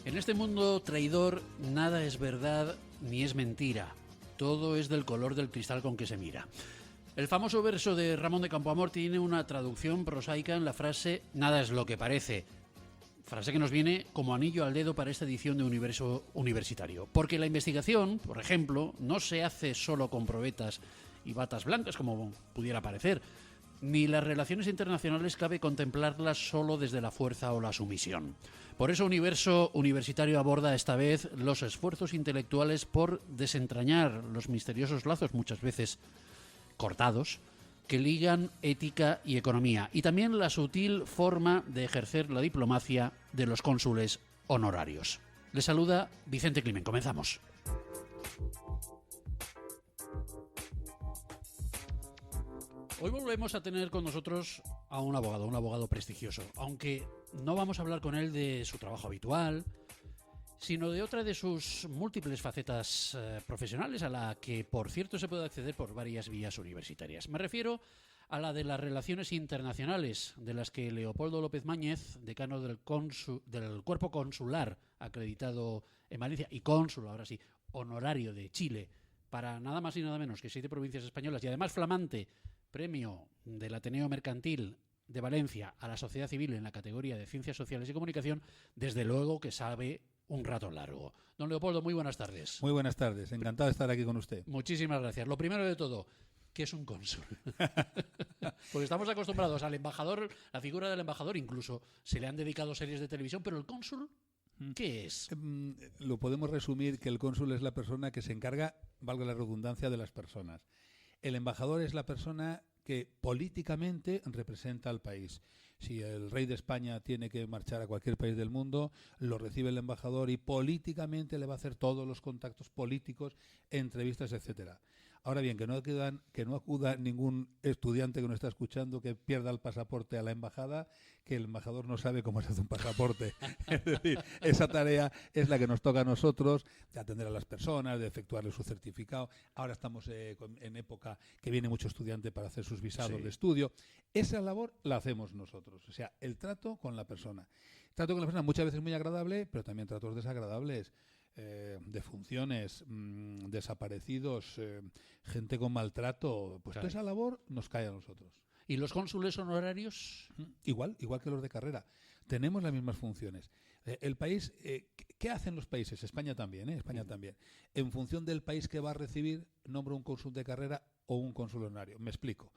En este mundo traidor nada es verdad ni es mentira. Todo es del color del cristal con que se mira. El famoso verso de Ramón de Campoamor tiene una traducción prosaica en la frase "nada es lo que parece". Frase que nos viene como anillo al dedo para esta edición de Universo Universitario. Porque la investigación, por ejemplo, no se hace solo con probetas y batas blancas, como pudiera parecer. Ni las relaciones internacionales cabe contemplarlas solo desde la fuerza o la sumisión. Por eso Universo Universitario aborda esta vez los esfuerzos intelectuales por desentrañar los misteriosos lazos, muchas veces cortados, que ligan ética y economía, y también la sutil forma de ejercer la diplomacia de los cónsules honorarios. Les saluda Vicente Climent. Comenzamos. Hoy volvemos a tener con nosotros a un abogado prestigioso, aunque no vamos a hablar con él de su trabajo habitual, sino de otra de sus múltiples facetas profesionales, a la que, por cierto, se puede acceder por varias vías universitarias. Me refiero a la de las relaciones internacionales, de las que Leopoldo López Máñez, decano del Cuerpo Consular acreditado en Valencia y cónsul, ahora sí, honorario de Chile, para nada más y nada menos que 7 provincias españolas, y además flamante premio del Ateneo Mercantil de Valencia a la sociedad civil en la categoría de Ciencias Sociales y Comunicación, desde luego que sabe un rato largo. Don Leopoldo, muy buenas tardes. Muy buenas tardes, encantado de estar aquí con usted. Muchísimas gracias. Lo primero de todo, ¿qué es un cónsul? Porque estamos acostumbrados al embajador, la figura del embajador, incluso se le han dedicado series de televisión, pero el cónsul, ¿qué es? Lo podemos resumir que el cónsul es la persona que se encarga, valga la redundancia, de las personas. El embajador es la persona que políticamente representa al país. Si el rey de España tiene que marchar a cualquier país del mundo, lo recibe el embajador y políticamente le va a hacer todos los contactos políticos, entrevistas, etcétera. Ahora bien, que no acuda ningún estudiante que nos está escuchando que pierda el pasaporte a la embajada, que el embajador no sabe cómo se hace un pasaporte. Es decir, esa tarea es la que nos toca a nosotros, de atender a las personas, de efectuarle su certificado. Ahora estamos en época que viene mucho estudiante para hacer sus visados de estudio. Esa labor la hacemos nosotros, o sea, el trato con la persona. Trato con la persona muchas veces muy agradable, pero también tratos desagradables. Defunciones, desaparecidos, gente con maltrato, pues toda esa labor nos cae a nosotros. ¿Y los cónsules honorarios? Igual que los de carrera. Tenemos las mismas funciones. El país, ¿qué hacen los países? España también, España también. En función del país que va a recibir, nombra un cónsul de carrera o un cónsul honorario. Me explico.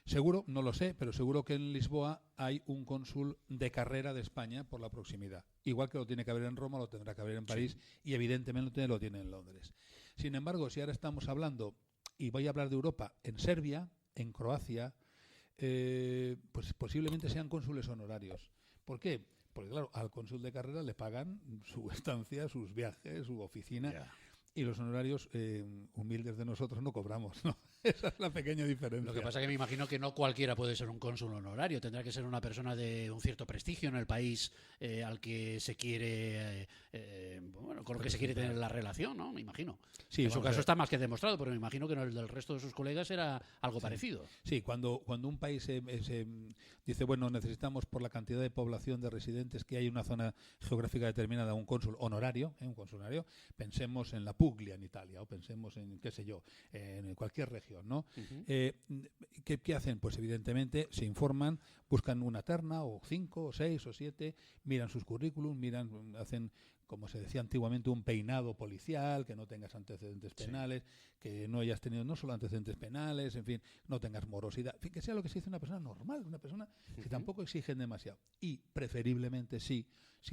Seguro, no lo sé, pero seguro que en Lisboa hay un cónsul de carrera de España por la proximidad. Igual que lo tiene que haber en Roma, lo tendrá que haber en París y evidentemente lo tiene en Londres. Sin embargo, si ahora estamos hablando, y voy a hablar de Europa, en Serbia, en Croacia, pues posiblemente sean cónsules honorarios. ¿Por qué? Porque claro, al cónsul de carrera le pagan su estancia, sus viajes, su oficina. Yeah. Y los honorarios humildes de nosotros no cobramos, ¿no? Esa es la pequeña diferencia. Lo que pasa es que me imagino que no cualquiera puede ser un cónsul honorario. Tendrá que ser una persona de un cierto prestigio en el país al que se quiere, con lo que se quiere tener la relación, ¿no? Me imagino. Sí, en su caso está más que demostrado, pero me imagino que en el del resto de sus colegas era algo parecido. Sí, cuando un país dice, bueno, necesitamos por la cantidad de población de residentes que hay en una zona geográfica determinada un cónsul honorario, pensemos en la Puglia en Italia o pensemos en, qué sé yo, en cualquier región, ¿no? ¿Qué hacen? Pues evidentemente se informan, buscan una terna o 5 o 6 o 7, miran sus currículum, hacen, como se decía antiguamente, un peinado policial, que no tengas antecedentes penales, que no hayas tenido no solo antecedentes penales, en fin, no tengas morosidad, en fin, que sea lo que se dice una persona normal, una persona que tampoco exigen demasiado. Y preferiblemente si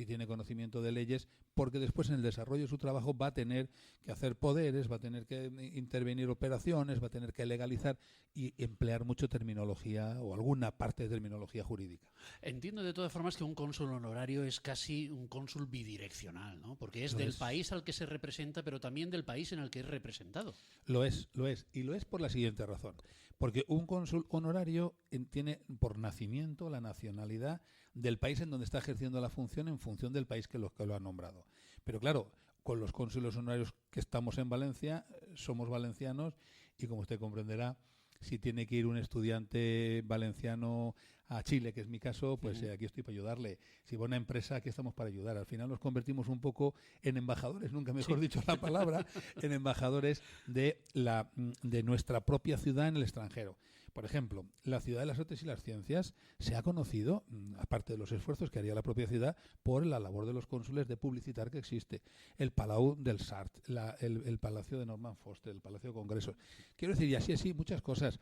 tiene conocimiento de leyes, porque después en el desarrollo de su trabajo va a tener que hacer poderes, va a tener que intervenir operaciones, va a tener que legalizar y emplear mucho terminología o alguna parte de terminología jurídica. Entiendo de todas formas que un cónsul honorario es casi un cónsul bidireccional, ¿no? Porque es del país al que se representa, pero también del país en el que es representado. Lo es. Y lo es por la siguiente razón. Porque un cónsul honorario tiene por nacimiento la nacionalidad del país en donde está ejerciendo la función en función del país que lo ha nombrado. Pero claro, con los cónsules honorarios que estamos en Valencia, somos valencianos y como usted comprenderá, Si tiene que ir un estudiante valenciano a Chile, que es mi caso, pues aquí estoy para ayudarle. Si va una empresa, aquí estamos para ayudar. Al final nos convertimos un poco en embajadores, nunca mejor dicho la palabra, en embajadores de nuestra propia ciudad en el extranjero. Por ejemplo, la Ciudad de las Artes y las Ciencias se ha conocido, aparte de los esfuerzos que haría la propia ciudad, por la labor de los cónsules de publicitar que existe. El Palau del Sart, el Palacio de Norman Foster, el Palacio de Congresos. Quiero decir, y así, muchas cosas.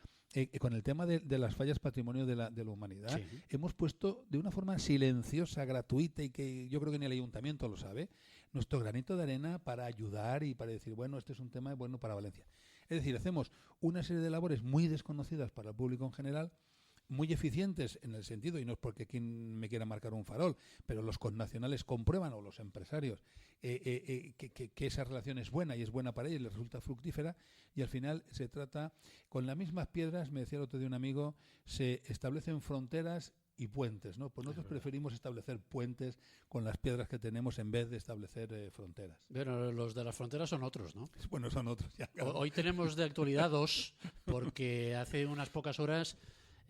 Con el tema de las fallas patrimonio de la humanidad, hemos puesto de una forma silenciosa, gratuita, y que yo creo que ni el ayuntamiento lo sabe, nuestro granito de arena para ayudar y para decir, bueno, este es un tema bueno para Valencia. Es decir, hacemos una serie de labores muy desconocidas para el público en general, muy eficientes en el sentido, y no es porque quien me quiera marcar un farol, pero los connacionales comprueban, o los empresarios, que esa relación es buena y es buena para ellos, les resulta fructífera, y al final se trata, con las mismas piedras, me decía el otro día un amigo, se establecen fronteras y puentes, ¿no? Pues nosotros preferimos establecer puentes con las piedras que tenemos en vez de establecer fronteras. Bueno, los de las fronteras son otros, ¿no? Bueno, son otros. Ya, claro. Hoy tenemos de actualidad dos, porque hace unas pocas horas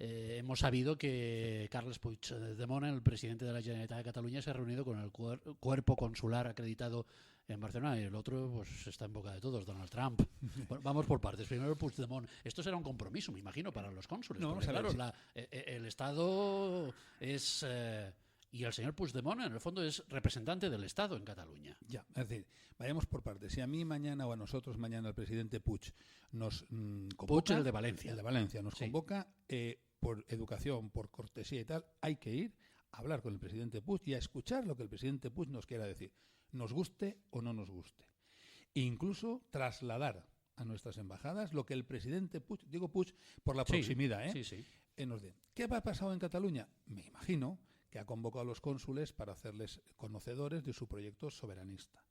hemos sabido que Carles Puigdemont, el presidente de la Generalitat de Cataluña, se ha reunido con el cuerpo consular acreditado en Barcelona, y el otro pues está en boca de todos, Donald Trump. Bueno, vamos por partes. Primero Puigdemont. Esto será un compromiso, me imagino, para los cónsules. No, porque, claro, el Estado es... y el señor Puigdemont, en el fondo, es representante del Estado en Cataluña. Ya, es decir, vayamos por partes. Si a mí mañana o a nosotros mañana el presidente Puig nos convoca... Puig, el de Valencia. El de Valencia nos convoca, por educación, por cortesía y tal, hay que ir a hablar con el presidente Puig y a escuchar lo que el presidente Puig nos quiera decir, nos guste o no nos guste. E incluso trasladar a nuestras embajadas lo que el presidente Puig, digo Puig por la proximidad, nos dé. ¿Qué ha pasado en Cataluña? Me imagino que ha convocado a los cónsules para hacerles conocedores de su proyecto soberanista.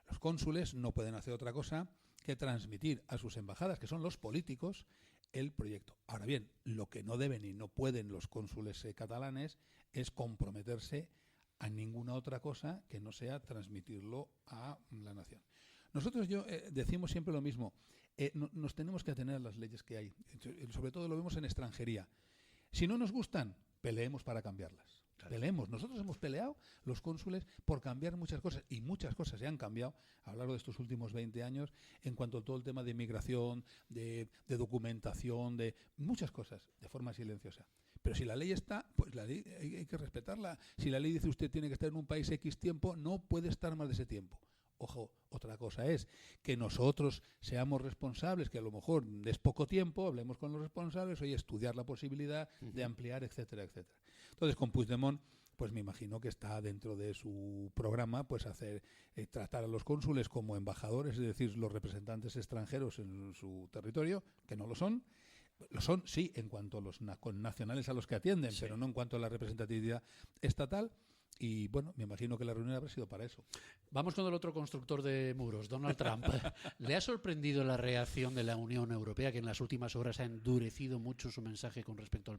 Los cónsules no pueden hacer otra cosa que transmitir a sus embajadas, que son los políticos, el proyecto. Ahora bien, lo que no deben y no pueden los cónsules catalanes es comprometerse a ninguna otra cosa que no sea transmitirlo a la nación. Nosotros decimos siempre lo mismo, nos tenemos que atener a las leyes que hay, sobre todo lo vemos en extranjería. Si no nos gustan, peleemos para cambiarlas. Claro. Peleemos. Nosotros hemos peleado, los cónsules, por cambiar muchas cosas, y muchas cosas se han cambiado a lo largo de estos últimos 20 años en cuanto a todo el tema de inmigración, de documentación, de muchas cosas, de forma silenciosa. Pero si la ley está, pues la ley hay que respetarla. Si la ley dice usted tiene que estar en un país X tiempo, no puede estar más de ese tiempo. Ojo, otra cosa es que nosotros seamos responsables, que a lo mejor es poco tiempo, hablemos con los responsables, oye, estudiar la posibilidad de ampliar, etcétera, etcétera. Entonces, con Puigdemont, pues me imagino que está dentro de su programa, pues tratar a los cónsules como embajadores, es decir, los representantes extranjeros en su territorio, que no lo son. Lo son, sí, en cuanto a los nacionales a los que atienden, pero no en cuanto a la representatividad estatal. Y bueno, me imagino que la reunión habrá sido para eso. Vamos con el otro constructor de muros, Donald Trump. ¿Le ha sorprendido la reacción de la Unión Europea, que en las últimas horas ha endurecido mucho su mensaje con respecto al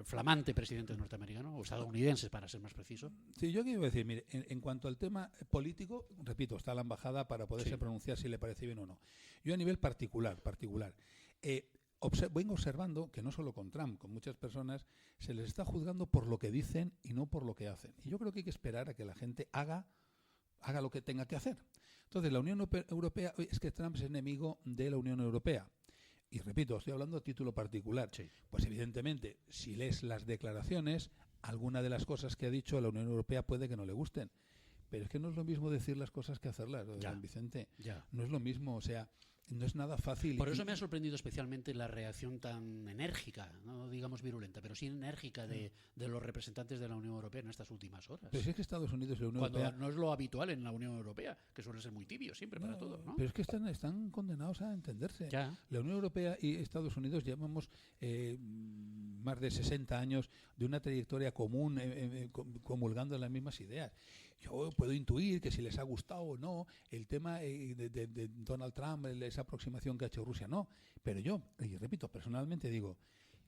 flamante presidente norteamericano, o estadounidense, para ser más preciso? Sí, yo quiero decir, mire, en cuanto al tema político, repito, está la embajada para poderse pronunciar si le parece bien o no. Yo a nivel particular, vengo observando que no solo con Trump, con muchas personas se les está juzgando por lo que dicen y no por lo que hacen. Y yo creo que hay que esperar a que la gente haga lo que tenga que hacer. Entonces, la Unión Europea, es que Trump es enemigo de la Unión Europea. Y repito, estoy hablando a título particular. Sí. Pues evidentemente, si lees las declaraciones, alguna de las cosas que ha dicho la Unión Europea puede que no le gusten. Pero es que no es lo mismo decir las cosas que hacerlas, don Vicente. No es lo mismo, o sea, no es nada fácil. Por eso me ha sorprendido especialmente la reacción tan enérgica, no digamos virulenta, pero sí enérgica de los representantes de la Unión Europea en estas últimas horas. Pero si es que Estados Unidos y la Unión Europea... no es lo habitual en la Unión Europea, que suele ser muy tibio siempre para todo, ¿no? Pero es que están condenados a entenderse. La Unión Europea y Estados Unidos llevamos más de 60 años de una trayectoria común, comulgando en las mismas ideas. Yo puedo intuir que si les ha gustado o no el tema de Donald Trump, esa aproximación que ha hecho Rusia, no. Pero yo, y repito, personalmente digo,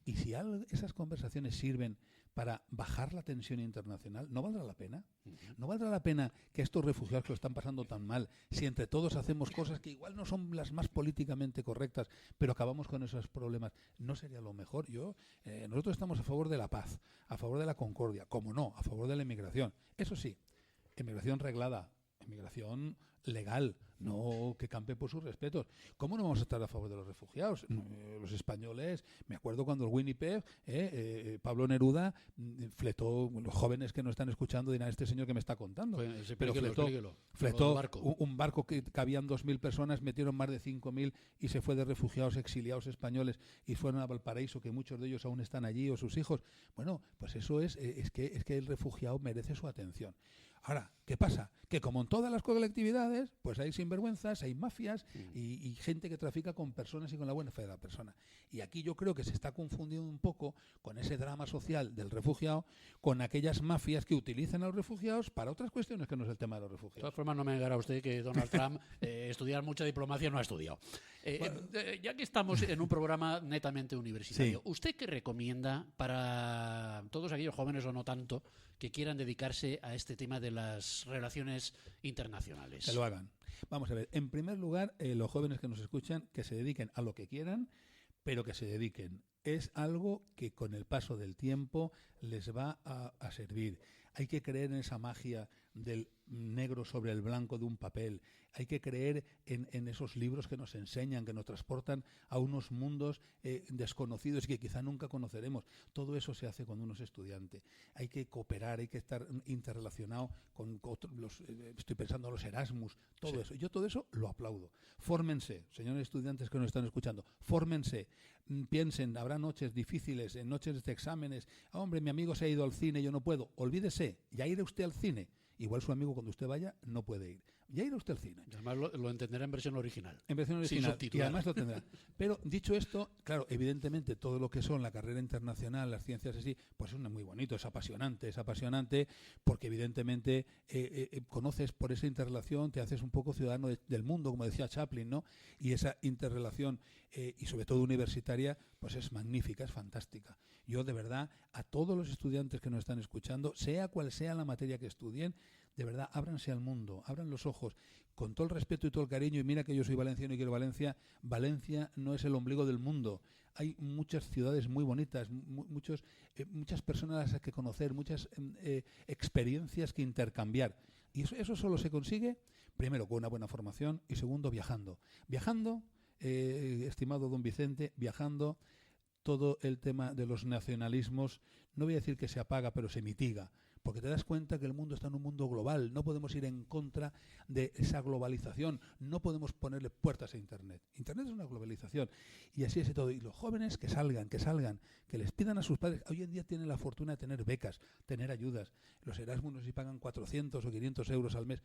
Y si esas conversaciones sirven para bajar la tensión internacional, ¿no valdrá la pena? ¿No valdrá la pena que estos refugiados que lo están pasando tan mal, si entre todos hacemos cosas que igual no son las más políticamente correctas, pero acabamos con esos problemas? ¿No sería lo mejor? Nosotros estamos a favor de la paz, a favor de la concordia, como no, a favor de la inmigración. Eso sí, inmigración reglada, inmigración legal, no que campe por sus respetos. ¿Cómo no vamos a estar a favor de los refugiados? Los españoles, me acuerdo cuando el Winnipeg, Pablo Neruda fletó, los jóvenes que no están escuchando dirán, este señor que me está contando. Pero fletó un barco que cabían 2.000 personas, metieron más de 5.000 y se fue de refugiados, exiliados españoles y fueron a Valparaíso, que muchos de ellos aún están allí, o sus hijos. Bueno, pues eso es que el refugiado merece su atención. Ahora, ¿qué pasa? Que como en todas las colectividades, pues hay sinvergüenzas, hay mafias y gente que trafica con personas y con la buena fe de la persona. Y aquí yo creo que se está confundiendo un poco con ese drama social del refugiado, con aquellas mafias que utilizan a los refugiados para otras cuestiones que no es el tema de los refugiados. De todas formas, no me negará usted que Donald Trump estudiar mucha diplomacia no ha estudiado. Ya que estamos en un programa netamente universitario, Sí. ¿Usted qué recomienda para todos aquellos jóvenes o no tanto que quieran dedicarse a este tema de las relaciones internacionales? Que lo hagan. Vamos a ver, en primer lugar, los jóvenes que nos escuchan, que se dediquen a lo que quieran, pero que se dediquen. Es algo que con el paso del tiempo les va a servir. Hay que creer en esa magia del negro sobre el blanco de un papel. Hay que creer en esos libros que nos enseñan, que nos transportan a unos mundos desconocidos y que quizá nunca conoceremos. Todo eso se hace cuando uno es estudiante. Hay que cooperar, hay que estar interrelacionado con otros, estoy pensando en los Erasmus, todo eso. Yo todo eso lo aplaudo. Fórmense, señores estudiantes que nos están escuchando, fórmense. Piensen, habrá noches difíciles, en noches de exámenes. Hombre, mi amigo se ha ido al cine, yo no puedo. Olvídese, ya irá usted al cine. Igual su amigo cuando usted vaya no puede ir. Ya irá usted al cine. Y además lo entenderá en versión original. En versión original. Y además lo tendrá. Pero dicho esto, claro, evidentemente todo lo que son la carrera internacional, las ciencias así, pues es muy bonito, es apasionante porque evidentemente conoces por esa interrelación, te haces un poco ciudadano del mundo, como decía Chaplin, ¿no? Y esa interrelación, y sobre todo universitaria, pues es magnífica, es fantástica. Yo de verdad, a todos los estudiantes que nos están escuchando, sea cual sea la materia que estudien, de verdad, ábranse al mundo, abran los ojos, con todo el respeto y todo el cariño, y mira que yo soy valenciano y quiero Valencia. Valencia no es el ombligo del mundo. Hay muchas ciudades muy bonitas, muchas personas a las que conocer, muchas experiencias que intercambiar. Y eso solo se consigue, primero, con una buena formación y segundo, viajando. Viajando, estimado don Vicente, viajando, todo el tema de los nacionalismos, no voy a decir que se apaga, pero se mitiga. Porque te das cuenta que el mundo está en un mundo global, no podemos ir en contra de esa globalización, no podemos ponerle puertas a Internet. Internet es una globalización y así es todo. Y los jóvenes que salgan, que les pidan a sus padres. Hoy en día tienen la fortuna de tener becas, tener ayudas. Los Erasmus no sé si pagan 400 o 500 euros al mes.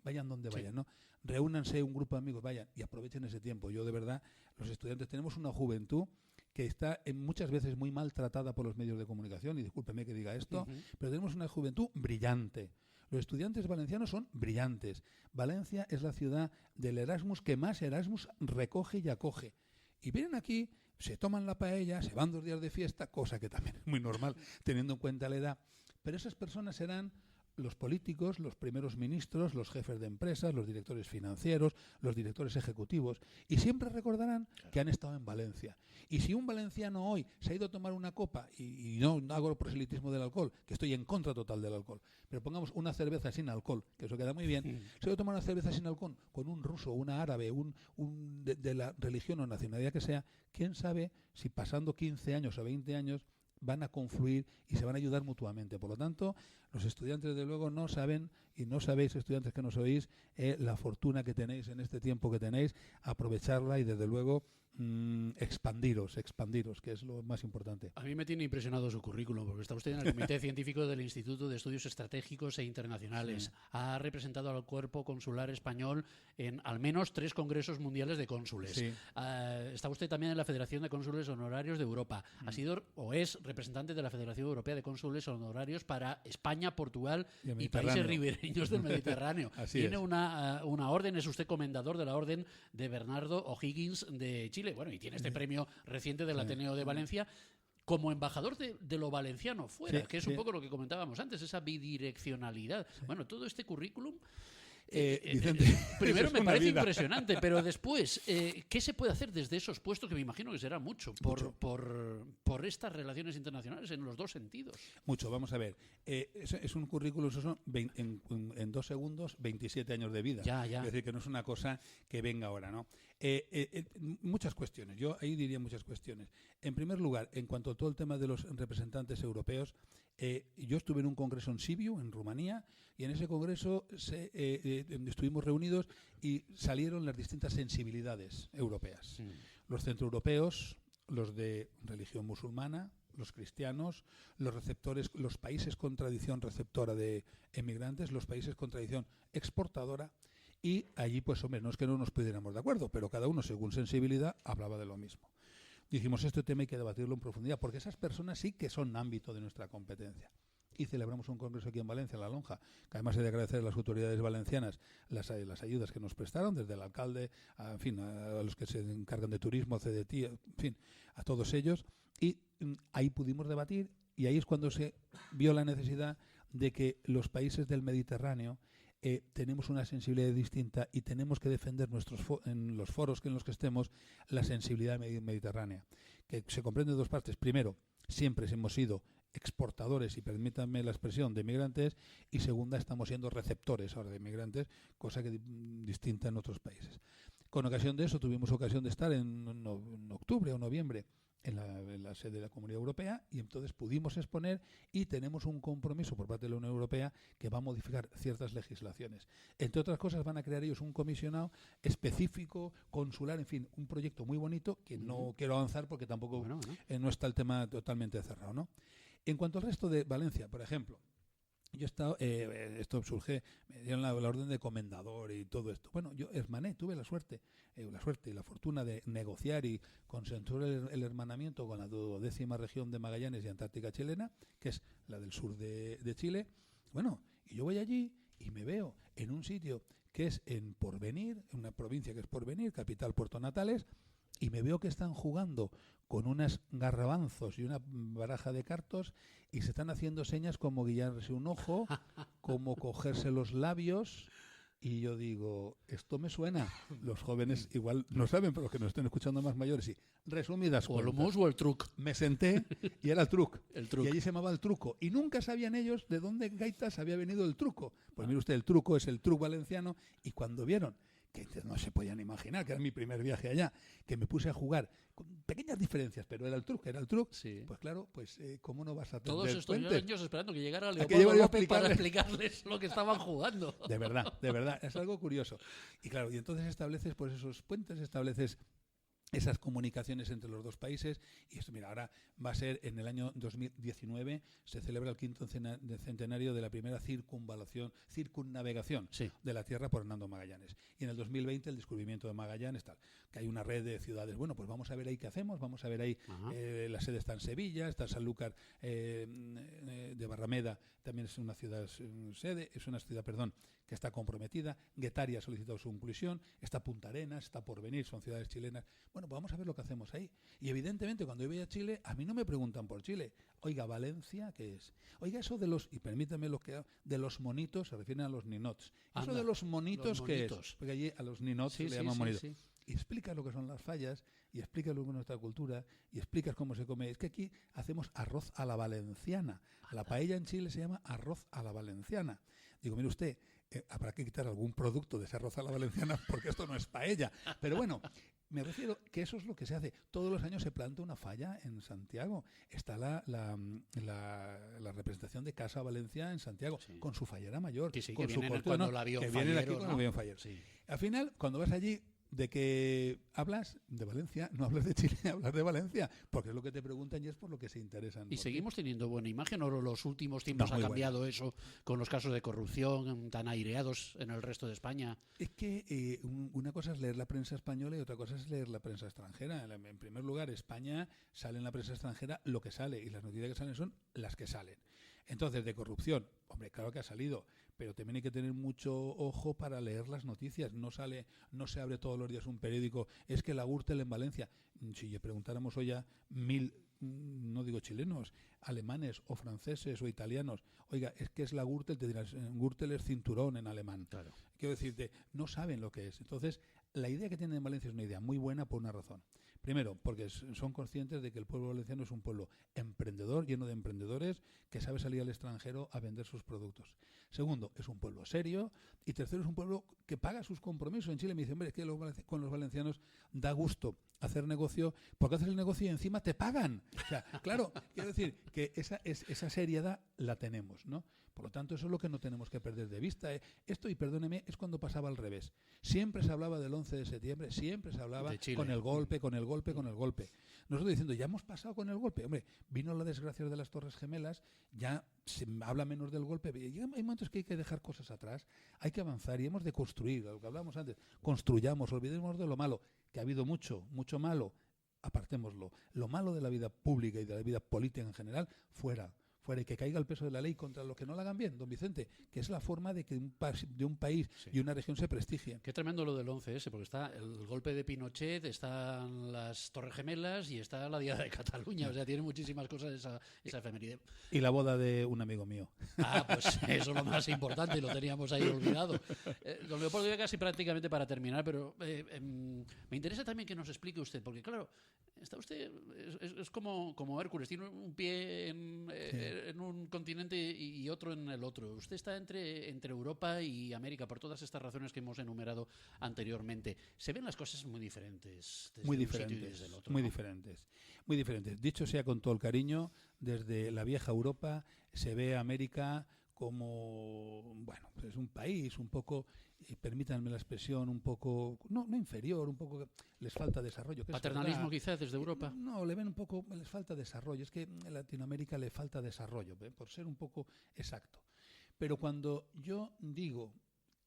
Vayan donde vayan, ¿no? Reúnanse un grupo de amigos, vayan y aprovechen ese tiempo. Yo de verdad, los estudiantes tenemos una juventud que está muchas veces muy maltratada por los medios de comunicación, y discúlpeme que diga esto, pero tenemos una juventud brillante. Los estudiantes valencianos son brillantes. Valencia es la ciudad del Erasmus que más Erasmus recoge y acoge. Y vienen aquí, se toman la paella, se van 2 días de fiesta, cosa que también es muy normal teniendo en cuenta la edad. Pero esas personas serán los políticos, los primeros ministros, los jefes de empresas, los directores financieros, los directores ejecutivos, y siempre recordarán que han estado en Valencia. Y si un valenciano hoy se ha ido a tomar una copa, y no hago proselitismo del alcohol, que estoy en contra total del alcohol, pero pongamos una cerveza sin alcohol, que eso queda muy bien, se ha ido a tomar una cerveza sin alcohol con un ruso, una árabe, de la religión o nacionalidad que sea, quién sabe si pasando 15 años o 20 años van a confluir y se van a ayudar mutuamente. Por lo tanto, los estudiantes, de luego, no saben, y no sabéis, estudiantes que nos oís, la fortuna que tenéis en este tiempo que tenéis, aprovecharla y, desde luego, expandiros, que es lo más importante. A mí me tiene impresionado su currículum, porque está usted en el Comité Científico del Instituto de Estudios Estratégicos e Internacionales. Sí. Ha representado al cuerpo consular español en al menos 3 congresos mundiales de cónsules. Sí. Está usted también en la Federación de Cónsules Honorarios de Europa. Ha sido o es representante de la Federación Europea de Cónsules Honorarios para España, Portugal y países ribereños del Mediterráneo. Tiene una orden, es usted comendador de la Orden de Bernardo O'Higgins de Chile. Bueno, y tiene este premio reciente del Ateneo de Valencia. como embajador de lo valenciano fuera, Sí, que es sí. un poco lo que comentábamos antes, esa bidireccionalidad. Sí. Bueno, todo este currículum... Vicente, primero eso es me una parece vida. impresionante, pero después, ¿qué se puede hacer desde esos puestos que me imagino que será mucho Mucho. por estas relaciones internacionales en los dos sentidos? Mucho, vamos a ver. Es un currículum, eso son en 2 segundos, 27 años de vida. Ya, ya. Es decir, que no es una cosa que venga ahora, ¿no? Muchas cuestiones, yo ahí diría muchas cuestiones. En primer lugar, en cuanto a todo el tema de los representantes europeos, yo estuve en un congreso en Sibiu, en Rumanía, y en ese congreso estuvimos reunidos y salieron las distintas sensibilidades europeas. Los centroeuropeos, los de religión musulmana, los cristianos, los receptores, los países con tradición receptora de emigrantes, los países con tradición exportadora, y allí, pues hombre, no es que no nos pudiéramos de acuerdo, pero cada uno, según sensibilidad, hablaba de lo mismo. Dijimos, este tema hay que debatirlo en profundidad, porque esas personas sí que son ámbito de nuestra competencia. Y celebramos un congreso aquí en Valencia, en La Lonja, que además he de agradecer a las autoridades valencianas las ayudas que nos prestaron, desde el alcalde, a los que se encargan de turismo, a CDT, en fin, a todos ellos. Y ahí pudimos debatir, y ahí es cuando se vio la necesidad de que los países del Mediterráneo tenemos una sensibilidad distinta y tenemos que defender en los foros en los que estemos la sensibilidad mediterránea, que se comprende de dos partes. Primero, siempre hemos sido exportadores, y permítanme la expresión, de migrantes, y segunda, estamos siendo receptores ahora de migrantes, cosa que distinta en otros países. Con ocasión de eso tuvimos ocasión de estar en octubre o noviembre en la sede de la Comunidad Europea, y entonces pudimos exponer, y tenemos un compromiso por parte de la Unión Europea que va a modificar ciertas legislaciones. Entre otras cosas, van a crear ellos un comisionado específico, consular, en fin, un proyecto muy bonito que no quiero avanzar porque tampoco no está el tema totalmente cerrado, ¿no? En cuanto al resto de Valencia, por ejemplo, yo he estado, esto surge, me dieron la orden de comendador y todo esto. Bueno, yo hermané, tuve la suerte y la fortuna de negociar y consensuar el hermanamiento con la 12ª región de Magallanes y Antártica chilena, que es la del sur de Chile. Bueno, y yo voy allí y me veo en un sitio que es en Porvenir, en una provincia que es Porvenir, capital Puerto Natales, y me veo que están jugando con unas garrabanzos y una baraja de cartos y se están haciendo señas como guiarse un ojo, como cogerse los labios, y yo digo, esto me suena. Los jóvenes igual no saben, pero los que nos estén escuchando más mayores sí. Resumidas O el cuentas, humus o el truc. me senté y era el truc. El truc. Y allí se llamaba el truco. Y nunca sabían ellos de dónde en Gaitas había venido el truco. Pues mire usted, el truco es el truc valenciano, y cuando vieron que no se podían imaginar, que era mi primer viaje allá, que me puse a jugar con pequeñas diferencias, pero era el truc, Sí. pues claro, pues ¿cómo no vas a Todos tener estos puentes? años esperando que llegara que Leopoldo yo iba a López para explicarles lo que estaban jugando. De verdad, es algo curioso. Y claro, y entonces estableces pues esos puentes, estableces esas comunicaciones entre los dos países, y esto, mira, ahora va a ser en el año 2019, se celebra el 5º centenario de la primera circunnavegación de la Tierra por Hernando Magallanes, y en el 2020 el descubrimiento de Magallanes, tal, que hay una red de ciudades. Bueno, pues vamos a ver ahí qué hacemos, vamos a ver ahí, la sede está en Sevilla, está en Sanlúcar de Barrameda, también es una ciudad que está comprometida. Guetaria ha solicitado su inclusión, está Punta Arenas, está Porvenir, son ciudades chilenas. Bueno, pues vamos a ver lo que hacemos ahí. Y evidentemente cuando yo voy a Chile, a mí no me preguntan por Chile. Oiga, Valencia, ¿qué es? Oiga, eso de los, y permítame de los monitos, se refieren a los ninots. Eso de los monitos, ¿qué es? Porque allí a los ninots le llaman monitos. Sí. Y explicas lo que son las fallas, y explicas lo que es nuestra cultura, y explicas cómo se come. Es que aquí hacemos arroz a la valenciana. La paella en Chile se llama arroz a la valenciana. Digo, mire usted, habrá que quitar algún producto de ese arroz a la valenciana porque esto no es paella. Pero bueno, me refiero que eso es lo que se hace. Todos los años se planta una falla en Santiago. Está la representación de Casa Valencia en Santiago, con su fallera mayor, con su cortona, que vienen aquí con el avión fallero. Sí. Al final, cuando vas allí, de que hablas de Valencia, no hablas de Chile, hablas de Valencia, porque es lo que te preguntan y es por lo que se interesan. ¿Y seguimos teniendo buena imagen o los últimos tiempos ha cambiado eso con los casos de corrupción tan aireados en el resto de España? Es que una cosa es leer la prensa española y otra cosa es leer la prensa extranjera. En primer lugar, España sale en la prensa extranjera lo que sale, y las noticias que salen son las que salen. Entonces, de corrupción, hombre, claro que ha salido, pero también hay que tener mucho ojo para leer las noticias. No se abre todos los días un periódico, es que la Gürtel en Valencia. Si le preguntáramos hoy a 1000 no digo chilenos, alemanes o franceses o italianos, oiga, es que es la Gürtel, te dirás, Gürtel es cinturón en alemán. Claro. Quiero decirte, no saben lo que es. Entonces, la idea que tienen en Valencia es una idea muy buena por una razón. Primero, porque son conscientes de que el pueblo valenciano es un pueblo emprendedor, lleno de emprendedores, que sabe salir al extranjero a vender sus productos. Segundo, es un pueblo serio. Y tercero, es un pueblo que paga sus compromisos. En Chile me dicen, hombre, es que con los valencianos da gusto hacer negocio, porque haces el negocio y encima te pagan. O sea, claro, quiero decir que esa seriedad la tenemos, ¿no? Por lo tanto, eso es lo que no tenemos que perder de vista. Esto, y perdóneme, es cuando pasaba al revés. Siempre se hablaba del 11 de septiembre, siempre se hablaba con el golpe, con el golpe, con el golpe. Nosotros diciendo, ya hemos pasado con el golpe. Hombre, vino la desgracia de las Torres Gemelas, ya se habla menos del golpe. Hay momentos que hay que dejar cosas atrás, hay que avanzar y hemos de construir, lo que hablábamos antes. Construyamos, olvidemos de lo malo, que ha habido mucho malo, apartémoslo. Lo malo de la vida pública y de la vida política en general, fuera, y que caiga el peso de la ley contra los que no la hagan bien, don Vicente, que es la forma de que un país Sí. y una región se prestigien. Qué tremendo lo del 11S, porque está el golpe de Pinochet, están las Torres Gemelas y está la Diada de Cataluña. O sea, tiene muchísimas cosas esa efeméride. Y la boda de un amigo mío. Ah, pues eso es lo más importante y lo teníamos ahí olvidado. Don Leopoldo, ya casi prácticamente para terminar, pero me interesa también que nos explique usted, porque claro, está usted, es como Hércules, tiene un pie en un continente y otro en el otro. Usted está entre Europa y América por todas estas razones que hemos enumerado anteriormente. Se ven las cosas muy diferentes desde Muy un diferentes, sitio y desde el otro. muy ¿no? diferentes, muy diferentes. Dicho sea con todo el cariño, desde la vieja Europa se ve a América como, bueno, pues un país un poco, permítanme la expresión, un poco, no inferior, un poco les falta desarrollo. Que Paternalismo quizás desde Europa. No, le ven un poco, les falta desarrollo. Es que en Latinoamérica le falta desarrollo, por ser un poco exacto. Pero cuando yo digo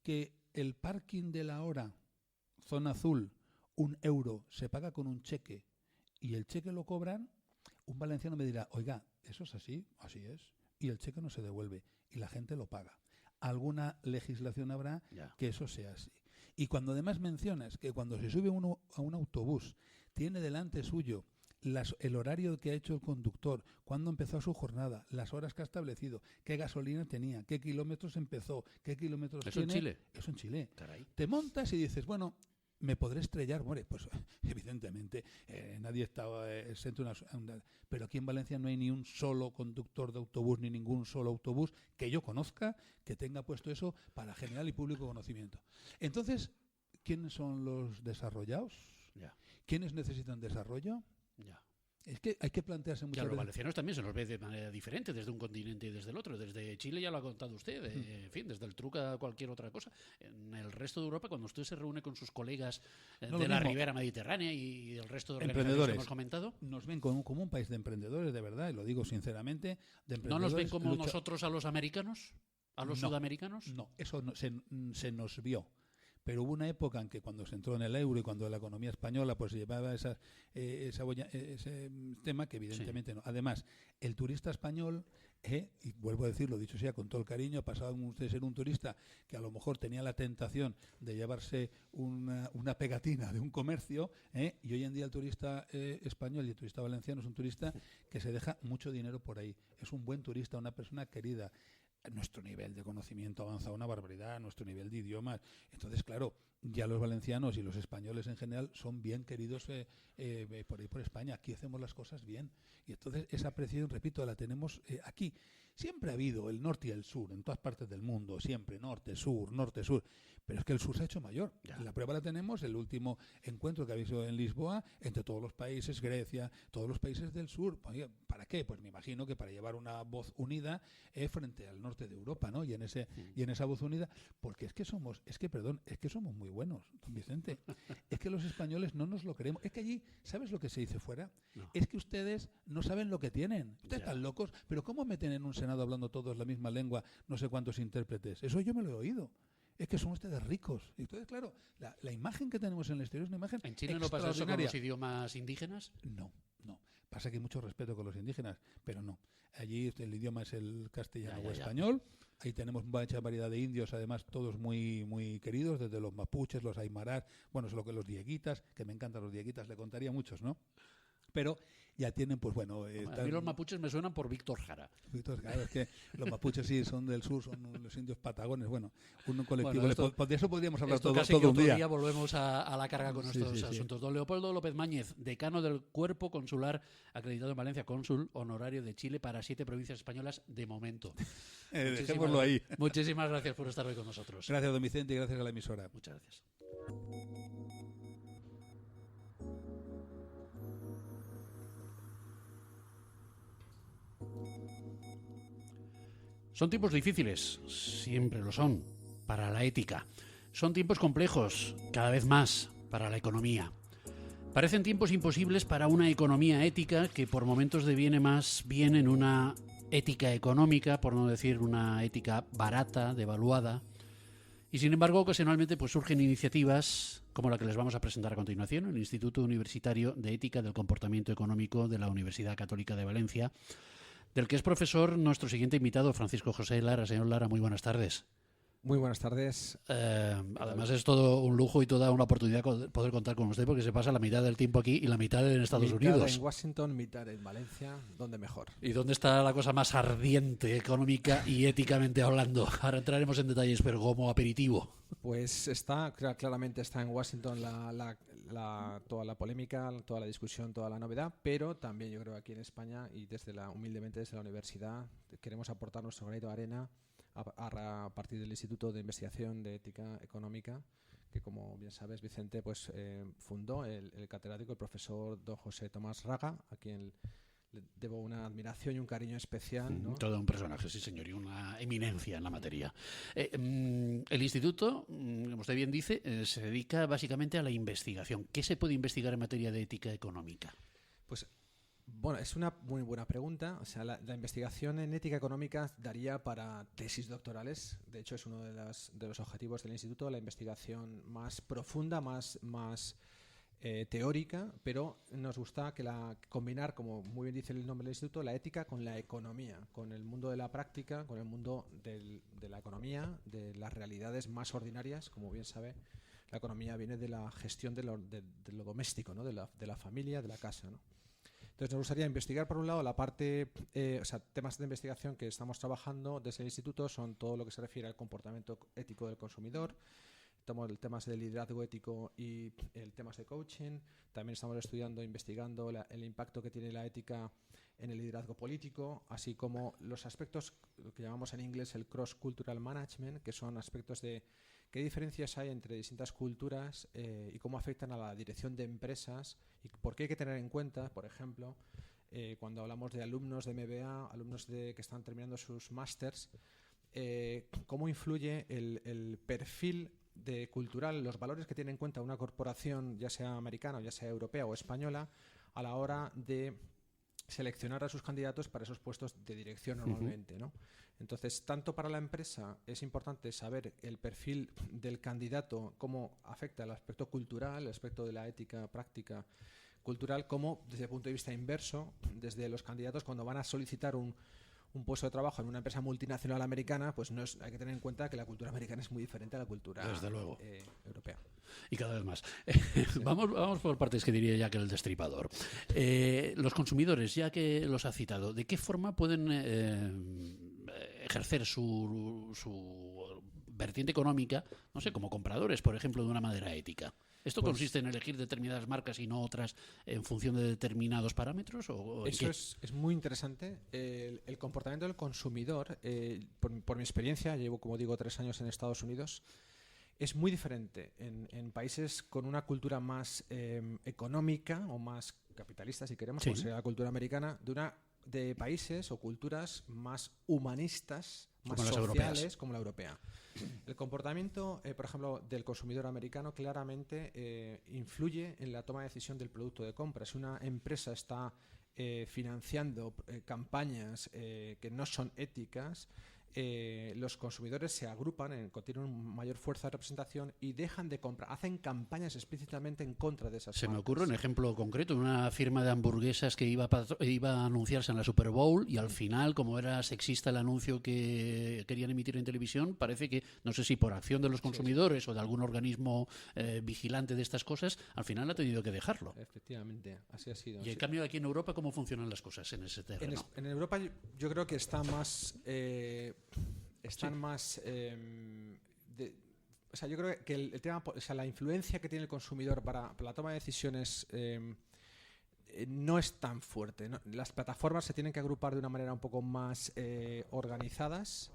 que el parking de la hora, zona azul, €1 se paga con un cheque y el cheque lo cobran, un valenciano me dirá, oiga, ¿eso es así? Así es. Y el cheque no se devuelve y la gente lo paga. Alguna legislación habrá que eso sea así. Y cuando además mencionas que cuando se sube uno a un autobús tiene delante suyo el horario que ha hecho el conductor, cuándo empezó su jornada, las horas que ha establecido, qué gasolina tenía, qué kilómetros empezó, qué kilómetros ¿Eso tiene. en Chile? Eso en Chile. Caray. Te montas y dices, bueno, ¿me podré estrellar? Bueno, pues evidentemente nadie estaba exento de una... Pero aquí en Valencia no hay ni un solo conductor de autobús, ni ningún solo autobús que yo conozca que tenga puesto eso para general y público conocimiento. Entonces, ¿quiénes son los desarrollados? Ya. ¿Quiénes necesitan desarrollo? Ya. Es que hay que plantearse muchas Claro, los veces... valencianos también se los ve de manera diferente desde un continente y desde el otro. Desde Chile ya lo ha contado usted, en fin, desde el Truca a cualquier otra cosa. En el resto de Europa, cuando usted se reúne con sus colegas de la ribera mediterránea y el resto de organizaciones que hemos comentado, nos ven como un país de emprendedores, de verdad, y lo digo sinceramente. ¿No nos ven como nosotros a los americanos? ¿A los sudamericanos? No, eso no, se nos vio. Pero hubo una época en que cuando se entró en el euro y cuando la economía española pues llevaba ese tema que evidentemente no. Además, el turista español, y vuelvo a decirlo, dicho sea con todo el cariño, ha pasado de ser un turista que a lo mejor tenía la tentación de llevarse una pegatina de un comercio, y hoy en día el turista español y el turista valenciano es un turista que se deja mucho dinero por ahí. Es un buen turista, una persona querida. Nuestro nivel de conocimiento ha avanzado una barbaridad, nuestro nivel de idiomas. Entonces, claro, ya los valencianos y los españoles en general son bien queridos por ahí por España. Aquí hacemos las cosas bien. Y entonces esa apreciación, repito, la tenemos aquí. Siempre ha habido el norte y el sur, en todas partes del mundo, siempre norte, sur, norte, sur. Pero es que el sur se ha hecho mayor. Ya. La prueba la tenemos, el último encuentro que ha habido en Lisboa, entre todos los países, Grecia, todos los países del sur. ¿Para qué? Pues me imagino que para llevar una voz unida frente al norte de Europa, ¿no? Y en esa voz unida, porque es que somos muy buenos, don Vicente. Es que los españoles no nos lo creemos. Es que allí, ¿sabes lo que se dice fuera? No. Es que ustedes no saben lo que tienen. Ustedes Ya. están locos, pero ¿cómo meten en un Senado hablando todos la misma lengua, no sé cuántos intérpretes? Eso yo me lo he oído. Es que son ustedes ricos. Y entonces, claro, la imagen que tenemos en el exterior es una imagen ¿En Chile no pasa eso con extraordinaria. los idiomas indígenas? No. Pasa que hay mucho respeto con los indígenas, pero no. Allí el idioma es el castellano o español. Ahí tenemos mucha variedad de indios, además todos muy muy queridos, desde los mapuches, los aymarás, bueno, solo que los dieguitas, que me encantan los dieguitas, le contaría muchos, ¿no? pero ya tienen, pues bueno... A mí los mapuches me suenan por Víctor Jara. Víctor Jara, es que los mapuches sí son del sur, son los indios patagones, bueno, un colectivo... Bueno, de eso podríamos hablar todo un día. Volvemos a la carga con estos asuntos. Don Leopoldo López Máñez, decano del Cuerpo Consular acreditado en Valencia, cónsul honorario de Chile para 7 provincias españolas de momento. Dejémoslo ahí. Muchísimas gracias por estar hoy con nosotros. Gracias, don Vicente, y gracias a la emisora. Muchas gracias. Son tiempos difíciles, siempre lo son, para la ética. Son tiempos complejos, cada vez más, para la economía. Parecen tiempos imposibles para una economía ética que por momentos deviene más bien en una ética económica, por no decir una ética barata, devaluada. Y sin embargo, ocasionalmente pues surgen iniciativas como la que les vamos a presentar a continuación, el Instituto Universitario de Ética del Comportamiento Económico de la Universidad Católica de Valencia, del que es profesor nuestro siguiente invitado, Francisco José Lara. Señor Lara, muy buenas tardes. Muy buenas tardes. Además es todo un lujo y toda una oportunidad poder contar con usted, porque se pasa la mitad del tiempo aquí y la mitad en Estados Unidos. Mitad en Washington, mitad en Valencia, ¿dónde mejor? ¿Y dónde está la cosa más ardiente económica y éticamente hablando? Ahora entraremos en detalles, pero como aperitivo. Pues claramente está en Washington toda la polémica, toda la discusión, toda la novedad, pero también yo creo que aquí en España y humildemente desde la universidad queremos aportar nuestro granito de arena a partir del Instituto de Investigación de Ética Económica, que como bien sabes, Vicente, pues fundó el catedrático, el profesor don José Tomás Raga, a quien le debo una admiración y un cariño especial, ¿no? Todo un personaje, sí señor, y una eminencia en la materia. El instituto, como usted bien dice, se dedica básicamente a la investigación. ¿Qué se puede investigar en materia de ética económica? Pues bueno, es una muy buena pregunta. O sea, la investigación en ética económica daría para tesis doctorales. De hecho, es uno de los objetivos del instituto, la investigación más profunda, más teórica, pero nos gusta combinar, como muy bien dice el nombre del instituto, la ética con la economía, con el mundo de la práctica, con el mundo de la economía, de las realidades más ordinarias. Como bien sabe, la economía viene de la gestión de lo doméstico, ¿no? de la familia, de la casa, ¿no? Entonces nos gustaría investigar, por un lado, la parte, temas de investigación que estamos trabajando desde el instituto son todo lo que se refiere al comportamiento ético del consumidor, temas de liderazgo ético y temas de coaching. También estamos investigando el impacto que tiene la ética en el liderazgo político, así como los aspectos que llamamos en inglés el cross-cultural management, que son aspectos de qué diferencias hay entre distintas culturas y cómo afectan a la dirección de empresas y por qué hay que tener en cuenta, por ejemplo, cuando hablamos de alumnos de MBA, alumnos que están terminando sus másters, cómo influye el perfil cultural, los valores que tiene en cuenta una corporación, ya sea americana, ya sea europea o española, a la hora de seleccionar a sus candidatos para esos puestos de dirección normalmente, ¿no? Entonces, tanto para la empresa es importante saber el perfil del candidato, cómo afecta el aspecto cultural, el aspecto de la ética práctica cultural, como desde el punto de vista inverso, desde los candidatos cuando van a solicitar un puesto de trabajo en una empresa multinacional americana, pues hay que tener en cuenta que la cultura americana es muy diferente a la cultura desde luego europea. Y cada vez más. Vamos por partes, que diría ya que el destripador. Los consumidores, ya que los ha citado, ¿de qué forma pueden ejercer su vertiente económica, no sé, como compradores, por ejemplo, de una manera ética? ¿Esto consiste en elegir determinadas marcas y no otras en función de determinados parámetros? Eso es muy interesante. El comportamiento del consumidor, por mi experiencia, llevo, como digo, 3 años en Estados Unidos, es muy diferente en países con una cultura más económica o más capitalista, si queremos, como sería la cultura americana, de países o culturas más humanistas, más como sociales, como la europea. El comportamiento, por ejemplo, del consumidor americano claramente influye en la toma de decisión del producto de compra. Si una empresa está financiando campañas que no son éticas, los consumidores se agrupan, tienen una mayor fuerza de representación y dejan de comprar, hacen campañas explícitamente en contra de esas Se me marcas. ocurre un ejemplo concreto, una firma de hamburguesas que iba a anunciarse en la Super Bowl y al final, como era sexista el anuncio que querían emitir en televisión, parece que, no sé si por acción de los consumidores o de algún organismo vigilante de estas cosas, al final ha tenido que dejarlo. Efectivamente, así ha sido. Y en cambio aquí en Europa, ¿cómo funcionan las cosas en ese terreno? En Europa yo creo que está más... están más... o sea, yo creo que el tema, o sea, la influencia que tiene el consumidor para la toma de decisiones no es tan fuerte, ¿no? Las plataformas se tienen que agrupar de una manera un poco más organizadas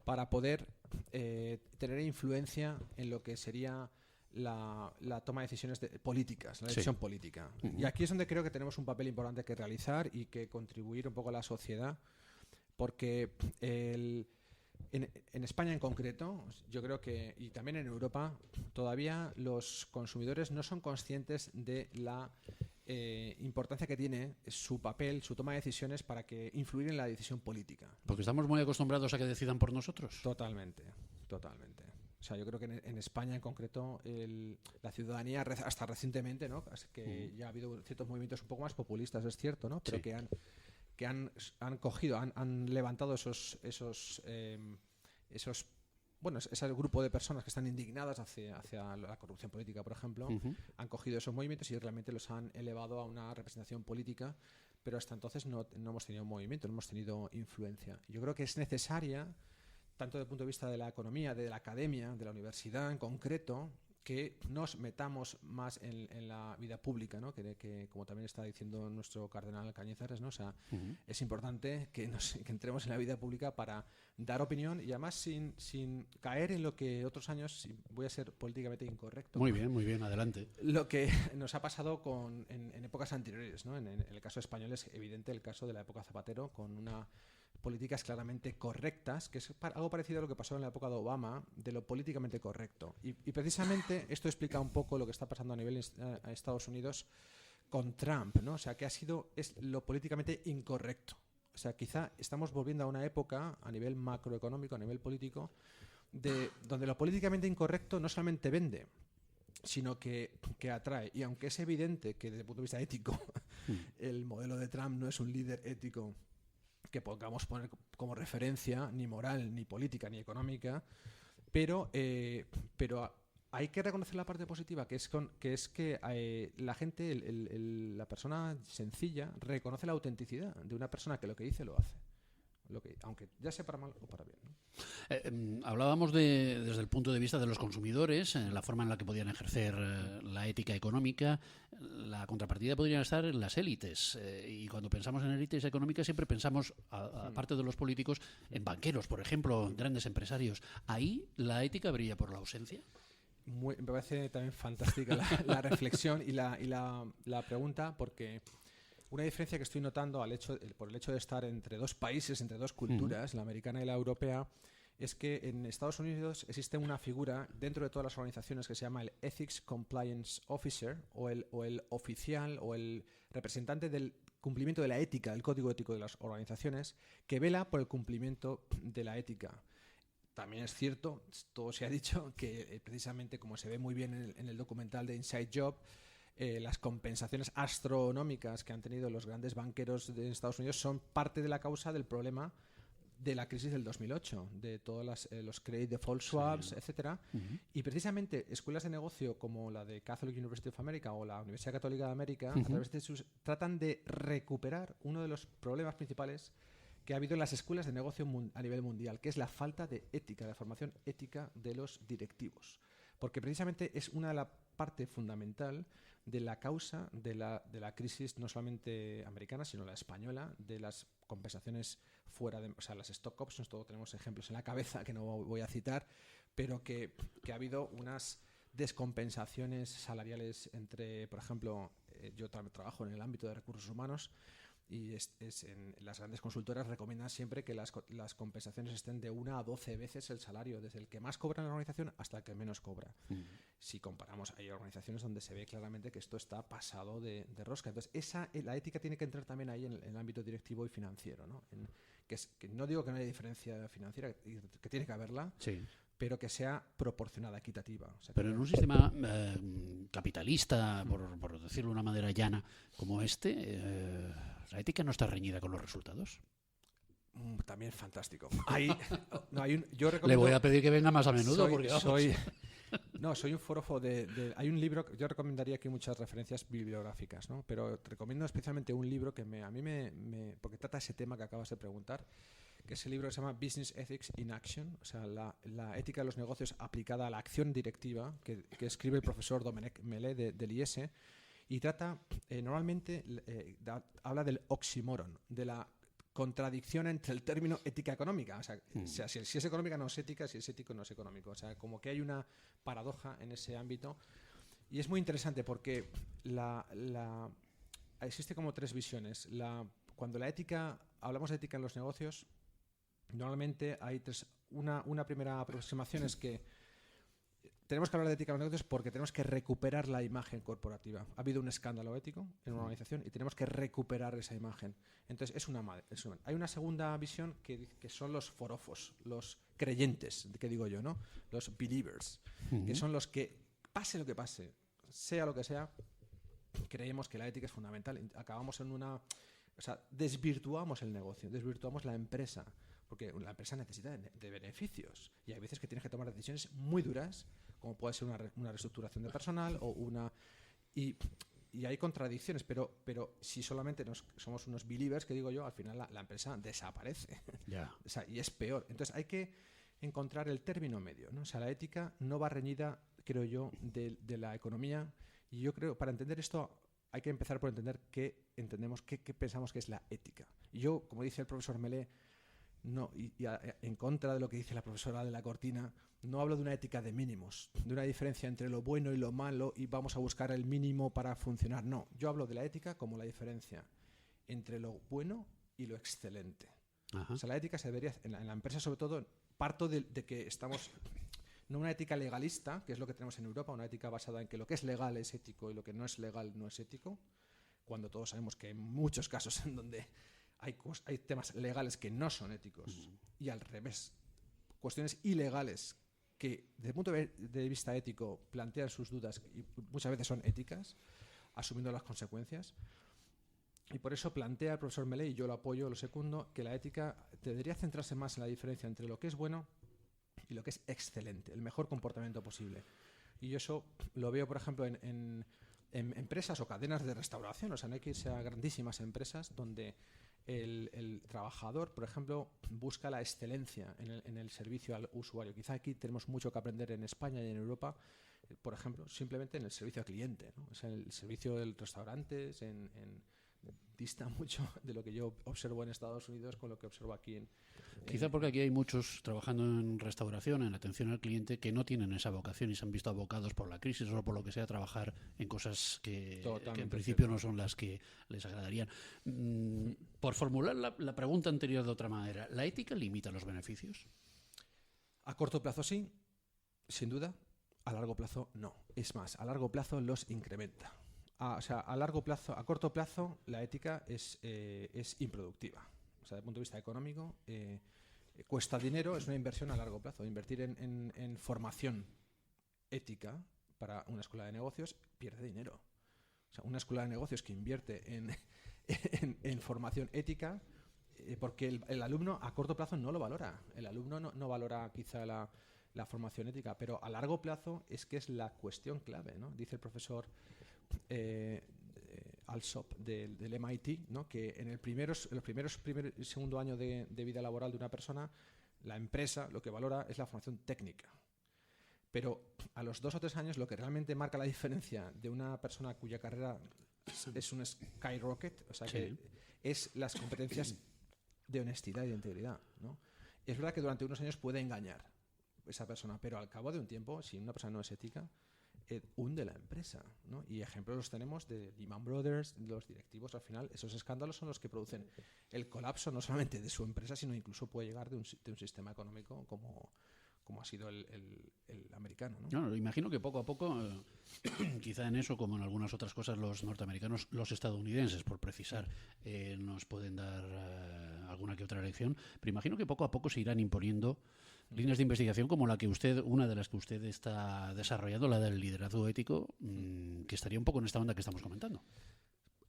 para poder tener influencia en lo que sería la toma de decisiones políticas, la decisión política. Y aquí es donde creo que tenemos un papel importante que realizar y que contribuir un poco a la sociedad, porque en España en concreto, yo creo que, y también en Europa, todavía los consumidores no son conscientes de la importancia que tiene su papel, su toma de decisiones para que influir en la decisión política. Porque estamos muy acostumbrados a que decidan por nosotros. Totalmente. O sea, yo creo que en España en concreto la ciudadanía hasta recientemente, ¿no? Que ya ha habido ciertos movimientos un poco más populistas, es cierto, ¿no? Pero que han cogido, han levantado ese grupo de personas que están indignadas hacia la corrupción política, por ejemplo, han cogido esos movimientos y realmente los han elevado a una representación política, pero hasta entonces no hemos tenido movimiento, no hemos tenido influencia. Yo creo que es necesaria, tanto desde el punto de vista de la economía, de la academia, de la universidad en concreto, que nos metamos más en la vida pública, ¿no? Que como también está diciendo nuestro cardenal Cañizares, ¿no? O sea, es importante que entremos en la vida pública para dar opinión y además sin caer en lo que otros años, voy a ser políticamente incorrecto. Muy bien, adelante. Lo que nos ha pasado en épocas anteriores, ¿no? En el caso español es evidente el caso de la época Zapatero, con una políticas claramente correctas, que es algo parecido a lo que pasó en la época de Obama, de lo políticamente correcto. Y precisamente esto explica un poco lo que está pasando a nivel a Estados Unidos con Trump, ¿no? O sea, que es lo políticamente incorrecto. O sea, quizá estamos volviendo a una época a nivel macroeconómico, a nivel político, donde lo políticamente incorrecto no solamente vende, sino que atrae. Y aunque es evidente que desde el punto de vista ético el modelo de Trump no es un líder ético que podamos poner como referencia, ni moral, ni política, ni económica, pero hay que reconocer la parte positiva, que es que la gente, la persona sencilla, reconoce la autenticidad de una persona que lo que dice lo hace. Aunque ya sea para mal o para bien, ¿no? Hablábamos desde el punto de vista de los consumidores, la forma en la que podían ejercer la ética económica. La contrapartida podrían estar en las élites. Y cuando pensamos en élites económicas siempre pensamos, aparte de los políticos, en banqueros, por ejemplo, en grandes empresarios. ¿Ahí la ética brilla por la ausencia? Me parece también fantástica la reflexión y la pregunta, porque una diferencia que estoy notando por el hecho de estar entre dos países, entre dos culturas, la americana y la europea, es que en Estados Unidos existe una figura dentro de todas las organizaciones que se llama el Ethics Compliance Officer, o el oficial o el representante del cumplimiento de la ética, del código ético de las organizaciones, que vela por el cumplimiento de la ética. También es cierto, todo se ha dicho, que precisamente como se ve muy bien en el documental de Inside Job, las compensaciones astronómicas que han tenido los grandes banqueros de Estados Unidos son parte de la causa del problema de la crisis del 2008, de todos los credit default swaps, etcétera. Y precisamente escuelas de negocio como la de Catholic University of America o la Universidad Católica de América, a través de tratan de recuperar uno de los problemas principales que ha habido en las escuelas de negocio a nivel mundial, que es la falta de ética, de formación ética de los directivos. Porque precisamente es una de las partes fundamental de la causa de la crisis, no solamente americana, sino la española, de las compensaciones o sea, las stock options. Todos tenemos ejemplos en la cabeza que no voy a citar, pero que ha habido unas descompensaciones salariales entre, por ejemplo, yo trabajo en el ámbito de recursos humanos, y las grandes consultoras recomiendan siempre que las compensaciones estén de 1 a 12 veces el salario, desde el que más cobra en la organización hasta el que menos cobra. Si comparamos, hay organizaciones donde se ve claramente que esto está pasado de rosca. Entonces, la ética tiene que entrar también ahí en el ámbito directivo y financiero, ¿no? que no digo que no haya diferencia financiera, que tiene que haberla, Sí. pero que sea proporcionada, equitativa. O sea, Pero en un sistema capitalista, por decirlo de una manera llana, como la ética no está reñida con los resultados. También fantástico. Yo Le recomiendo, voy a pedir que venga más a menudo porque vamos. soy un forofo hay un libro, yo recomendaría aquí muchas referencias bibliográficas, ¿no? Pero te recomiendo especialmente un libro que a mí porque trata ese tema que acabas de preguntar, que es el libro que se llama Business Ethics in Action, o sea, la ética de los negocios aplicada a la acción directiva, que escribe el profesor Domenech Melé del IES, y trata, normalmente, habla del oxímoron, de la contradicción entre el término ética económica. O sea, si es económica no es ética, si es ético no es económico. O sea, como que hay una paradoja en ese ámbito. Y es muy interesante porque existe como tres visiones. Cuando hablamos de ética en los negocios, normalmente hay una primera aproximación es que tenemos que hablar de ética en los negocios porque tenemos que recuperar la imagen corporativa. Ha habido un escándalo ético en una organización y tenemos que recuperar esa imagen. Entonces, hay una segunda visión que son los forofos, los creyentes, que digo yo, ¿no? Los believers, que son los que, pase lo que pase, sea lo que sea, creemos que la ética es fundamental. Acabamos desvirtuamos el negocio, desvirtuamos la empresa, porque la empresa necesita de beneficios y hay veces que tienes que tomar decisiones muy duras, como puede ser una reestructuración de personal y hay contradicciones, pero si solamente somos unos believers, que digo yo, al final la empresa desaparece. Ya. O sea, y es peor. Entonces hay que encontrar el término medio, ¿no? O sea, la ética no va reñida, creo yo, de la economía, y yo creo, para entender esto hay que empezar por entender qué pensamos que es la ética. Y yo, como dice el profesor Melé, en contra de lo que dice la profesora de la Cortina, no hablo de una ética de mínimos, de una diferencia entre lo bueno y lo malo y vamos a buscar el mínimo para funcionar. No, yo hablo de la ética como la diferencia entre lo bueno y lo excelente. Ajá. O sea, la ética se debería, en la empresa sobre todo, parto de que estamos, no una ética legalista, que es lo que tenemos en Europa, una ética basada en que lo que es legal es ético y lo que no es legal no es ético, cuando todos sabemos que hay muchos casos en donde hay temas legales que no son éticos y al revés, cuestiones ilegales que desde el punto de vista ético plantean sus dudas y muchas veces son éticas, asumiendo las consecuencias. Y por eso plantea el profesor Melé, y yo lo apoyo, lo secundo, que la ética debería centrarse más en la diferencia entre lo que es bueno y lo que es excelente, el mejor comportamiento posible. Y yo eso lo veo, por ejemplo, en empresas o cadenas de restauración. O sea, no hay que irse a grandísimas empresas donde el trabajador, por ejemplo, busca la excelencia en el servicio al usuario. Quizá aquí tenemos mucho que aprender en España y en Europa, por ejemplo, simplemente en el servicio al cliente, ¿no? O sea, el servicio del restaurante dista mucho de lo que yo observo en Estados Unidos con lo que observo aquí Quizá porque aquí hay muchos trabajando en restauración, en atención al cliente, que no tienen esa vocación y se han visto abocados por la crisis o por lo que sea a trabajar en cosas que en principio no son las que les agradarían. Por formular la pregunta anterior de otra manera, ¿la ética limita los beneficios? A corto plazo sí, sin duda. A largo plazo no. Es más, a largo plazo los incrementa. A corto plazo la ética es improductiva. O sea, desde el punto de vista económico, cuesta dinero, es una inversión a largo plazo. Invertir en formación ética para una escuela de negocios pierde dinero. O sea, una escuela de negocios que invierte en formación ética, porque el alumno a corto plazo no lo valora. El alumno no valora quizá la formación ética, pero a largo plazo es que es la cuestión clave, ¿no? Dice el profesor Alsop del MIT, ¿no? Que en el primer y segundo año de vida laboral de una persona, la empresa lo que valora es la formación técnica. Pero a los 2 o 3 años lo que realmente marca la diferencia de una persona cuya carrera es un skyrocket, o sea, que es las competencias de honestidad y de integridad, ¿no? Es verdad que durante unos años puede engañar esa persona, pero al cabo de un tiempo, si una persona no es ética, hunde la empresa, ¿no? Y ejemplos los tenemos de Lehman Brothers, los directivos. Al final esos escándalos son los que producen el colapso no solamente de su empresa, sino incluso puede llegar de un sistema económico como ha sido el americano, ¿no? No, imagino que poco a poco, quizá en eso, como en algunas otras cosas, los norteamericanos, los estadounidenses, por precisar, nos pueden dar alguna que otra lección, pero imagino que poco a poco se irán imponiendo líneas de investigación como una de las que usted está desarrollando, la del liderazgo ético, que estaría un poco en esta onda que estamos comentando.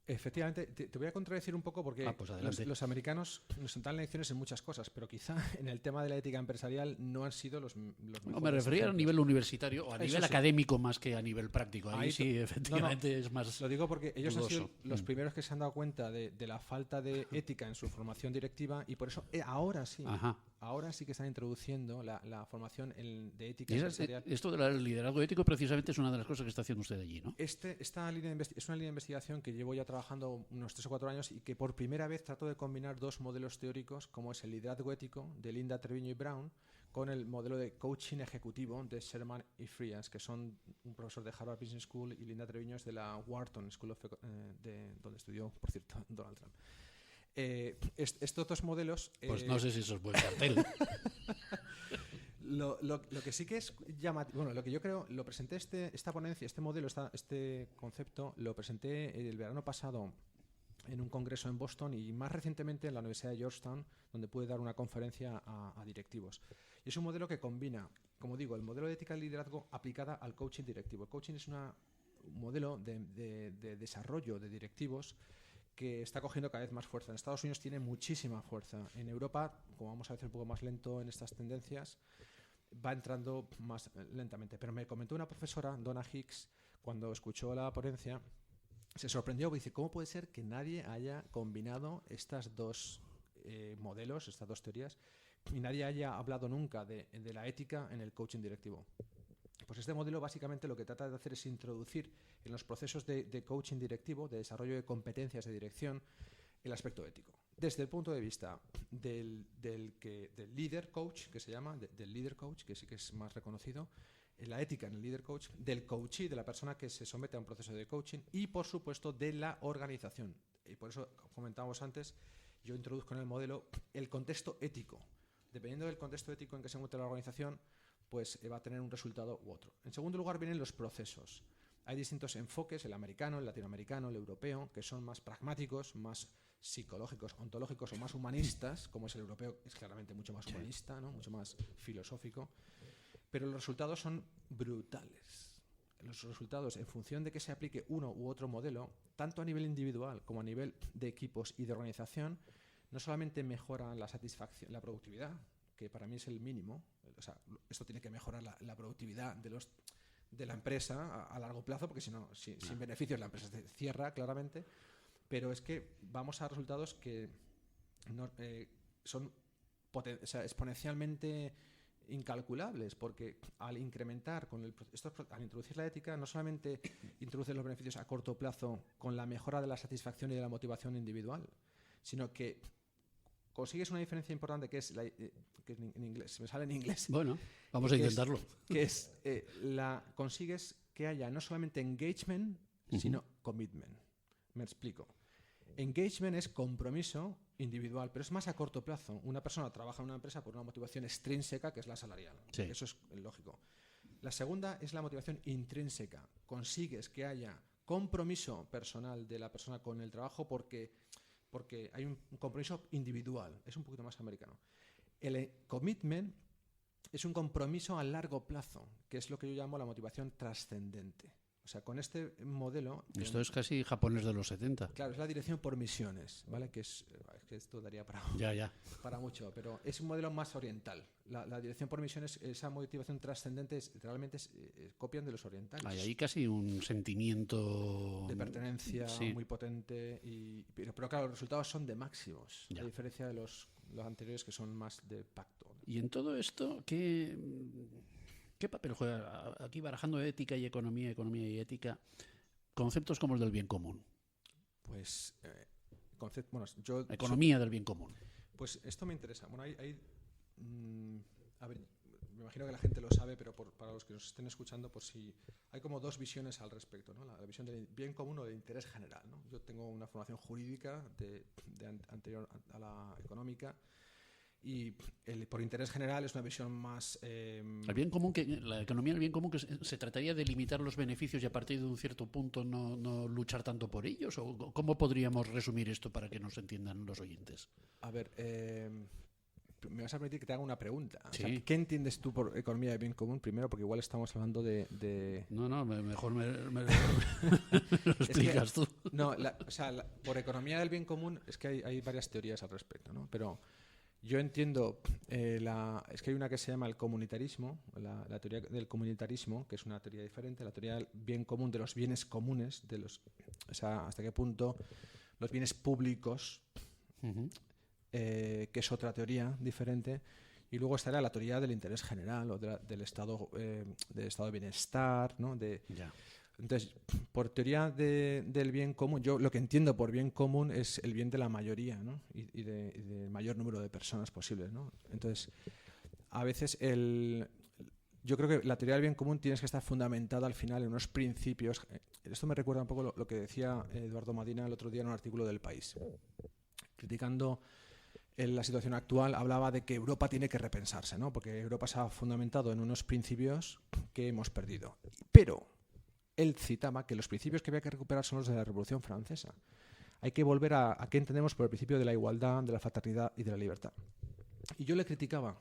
Efectivamente, te voy a contradecir un poco porque pues los americanos nos dan lecciones en muchas cosas, pero quizá en el tema de la ética empresarial no han sido los mejores. No, me refería ejemplos. a nivel universitario o a nivel sí. académico más que a nivel práctico. Ahí sí, efectivamente, es más. Lo digo porque ellos dudoso. han sido los primeros que se han dado cuenta de la falta de ética en su formación directiva y por eso ahora sí que están introduciendo la formación de ética empresarial. Esto del liderazgo ético precisamente es una de las cosas que está haciendo usted allí, ¿no? Es una línea de investigación que llevo ya trabajando unos 3 o 4 años y que por primera vez trato de combinar 2 modelos teóricos, como es el liderazgo ético de Linda Treviño y Brown, con el modelo de coaching ejecutivo de Sherman y Frias, que son un profesor de Harvard Business School, y Linda Treviño es de la Wharton School of donde estudió, por cierto, Donald Trump. Estos 2 modelos... Pues no sé si eso es buen cartel. Lo que sí que es llamativo, bueno, lo que yo creo, lo presenté esta ponencia, este modelo, este concepto, lo presenté el verano pasado en un congreso en Boston y más recientemente en la Universidad de Georgetown, donde pude dar una conferencia a directivos. Y es un modelo que combina, como digo, el modelo de ética del liderazgo aplicada al coaching directivo. El coaching es un modelo de desarrollo de directivos que está cogiendo cada vez más fuerza. En Estados Unidos tiene muchísima fuerza. En Europa, como vamos a ver un poco más lento en estas tendencias, va entrando más lentamente. Pero me comentó una profesora, Donna Hicks, cuando escuchó la ponencia, se sorprendió, dice, ¿cómo puede ser que nadie haya combinado estas 2 modelos, estas 2 teorías, y nadie haya hablado nunca de la ética en el coaching directivo? Pues este modelo básicamente lo que trata de hacer es introducir en los procesos de coaching directivo, de desarrollo de competencias de dirección, el aspecto ético. Desde el punto de vista del líder coach, que se llama, del líder coach, que sí que es más reconocido, la ética en el líder coach, del coachee, de la persona que se somete a un proceso de coaching y, por supuesto, de la organización. Y por eso, como comentábamos antes, yo introduzco en el modelo el contexto ético. Dependiendo del contexto ético en que se encuentre la organización, pues va a tener un resultado u otro. En segundo lugar vienen los procesos. Hay distintos enfoques, el americano, el latinoamericano, el europeo, que son más pragmáticos, más psicológicos, ontológicos o más humanistas, como es el europeo, es claramente mucho más humanista, ¿no? Mucho más filosófico. Pero los resultados son brutales. Los resultados, en función de que se aplique uno u otro modelo, tanto a nivel individual como a nivel de equipos y de organización, no solamente mejoran la satisfacción, la productividad, que para mí es el mínimo, o sea, esto tiene que mejorar la productividad de la empresa a largo plazo, porque si no, sin beneficios la empresa se cierra claramente, pero es que vamos a resultados que son exponencialmente incalculables, porque al incrementar al introducir la ética, no solamente introduce los beneficios a corto plazo con la mejora de la satisfacción y de la motivación individual, sino que consigues una diferencia importante que es que en inglés, se me sale en inglés. Bueno, vamos a intentarlo. Consigues que haya no solamente engagement, sino commitment. Me explico. Engagement es compromiso individual, pero es más a corto plazo. Una persona trabaja en una empresa por una motivación extrínseca, que es la salarial. Sí. Eso es lógico. La segunda es la motivación intrínseca. Consigues que haya compromiso personal de la persona con el trabajo porque hay un compromiso individual. Es un poquito más americano. El commitment es un compromiso a largo plazo, que es lo que yo llamo la motivación trascendente. O sea, con este modelo... Esto es casi japonés de los 70. Claro, es la dirección por misiones, ¿vale? Que esto daría para mucho, pero es un modelo más oriental. La dirección por misiones, esa motivación trascendente, realmente copian de los orientales. Hay ahí casi un sentimiento... de pertenencia muy potente, pero claro, los resultados son de máximos, a diferencia de los anteriores que son más de pacto. Y en todo esto, ¿qué papel juega aquí barajando ética y economía y ética? Conceptos como el del bien común. Pues, economía del bien común. Pues esto me interesa. Bueno, a ver, me imagino que la gente lo sabe, pero para los que nos estén escuchando, por si hay como 2 visiones al respecto, ¿no? La visión del bien común o del interés general, ¿no? Yo tengo una formación jurídica anterior a la económica. y por interés general es una visión más... El bien común, la economía del bien común, que se trataría de limitar los beneficios y a partir de un cierto punto no luchar tanto por ellos. ¿O cómo podríamos resumir esto para que nos entiendan los oyentes? A ver, me vas a permitir que te haga una pregunta. Sí. O sea, ¿qué entiendes tú por economía de bien común? Primero, porque igual estamos hablando de... No, mejor me lo explicas tú. No, por economía del bien común es que hay varias teorías al respecto, ¿no? Pero yo entiendo, es que hay una que se llama el comunitarismo, la teoría del comunitarismo, que es una teoría diferente, la teoría del bien común, de los bienes comunes, o sea, hasta qué punto los bienes públicos, que es otra teoría diferente, y luego estará la teoría del interés general o del estado de bienestar, ¿no? Ya. Entonces, por teoría del bien común, yo lo que entiendo por bien común es el bien de la mayoría, ¿no? y del mayor número de personas posibles, ¿no? Entonces, a veces yo creo que la teoría del bien común tienes que estar fundamentada al final en unos principios. Esto me recuerda un poco lo que decía Eduardo Madina el otro día en un artículo del País, criticando la situación actual. Hablaba de que Europa tiene que repensarse, ¿no? Porque Europa se ha fundamentado en unos principios que hemos perdido. Pero él citaba que los principios que había que recuperar son los de la Revolución Francesa. Hay que volver a qué entendemos por el principio de la igualdad, de la fraternidad y de la libertad. Y yo le criticaba.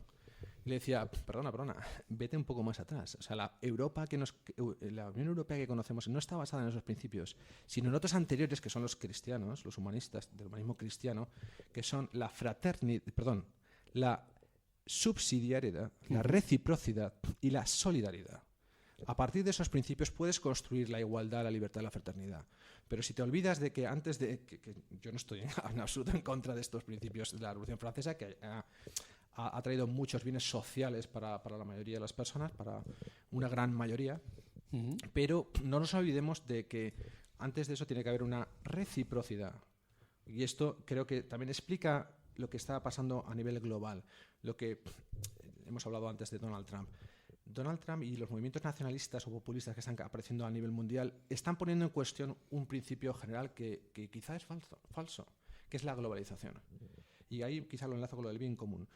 Le decía, perdona, vete un poco más atrás. O sea, la Unión Europea que conocemos no está basada en esos principios, sino en otros anteriores que son los cristianos, los humanistas del humanismo cristiano, que son la subsidiariedad, la reciprocidad y la solidaridad. A partir de esos principios puedes construir la igualdad, la libertad y la fraternidad. Pero si te olvidas de que antes de... que yo no estoy en absoluto en contra de estos principios de la Revolución Francesa, que ha traído muchos bienes sociales para la mayoría de las personas, para una gran mayoría, pero no nos olvidemos de que antes de eso tiene que haber una reciprocidad. Y esto creo que también explica lo que está pasando a nivel global, lo que hemos hablado antes de Donald Trump. Donald Trump y los movimientos nacionalistas o populistas que están apareciendo a nivel mundial están poniendo en cuestión un principio general que quizá es falso, que es la globalización. Y ahí quizá lo enlazo con lo del bien común.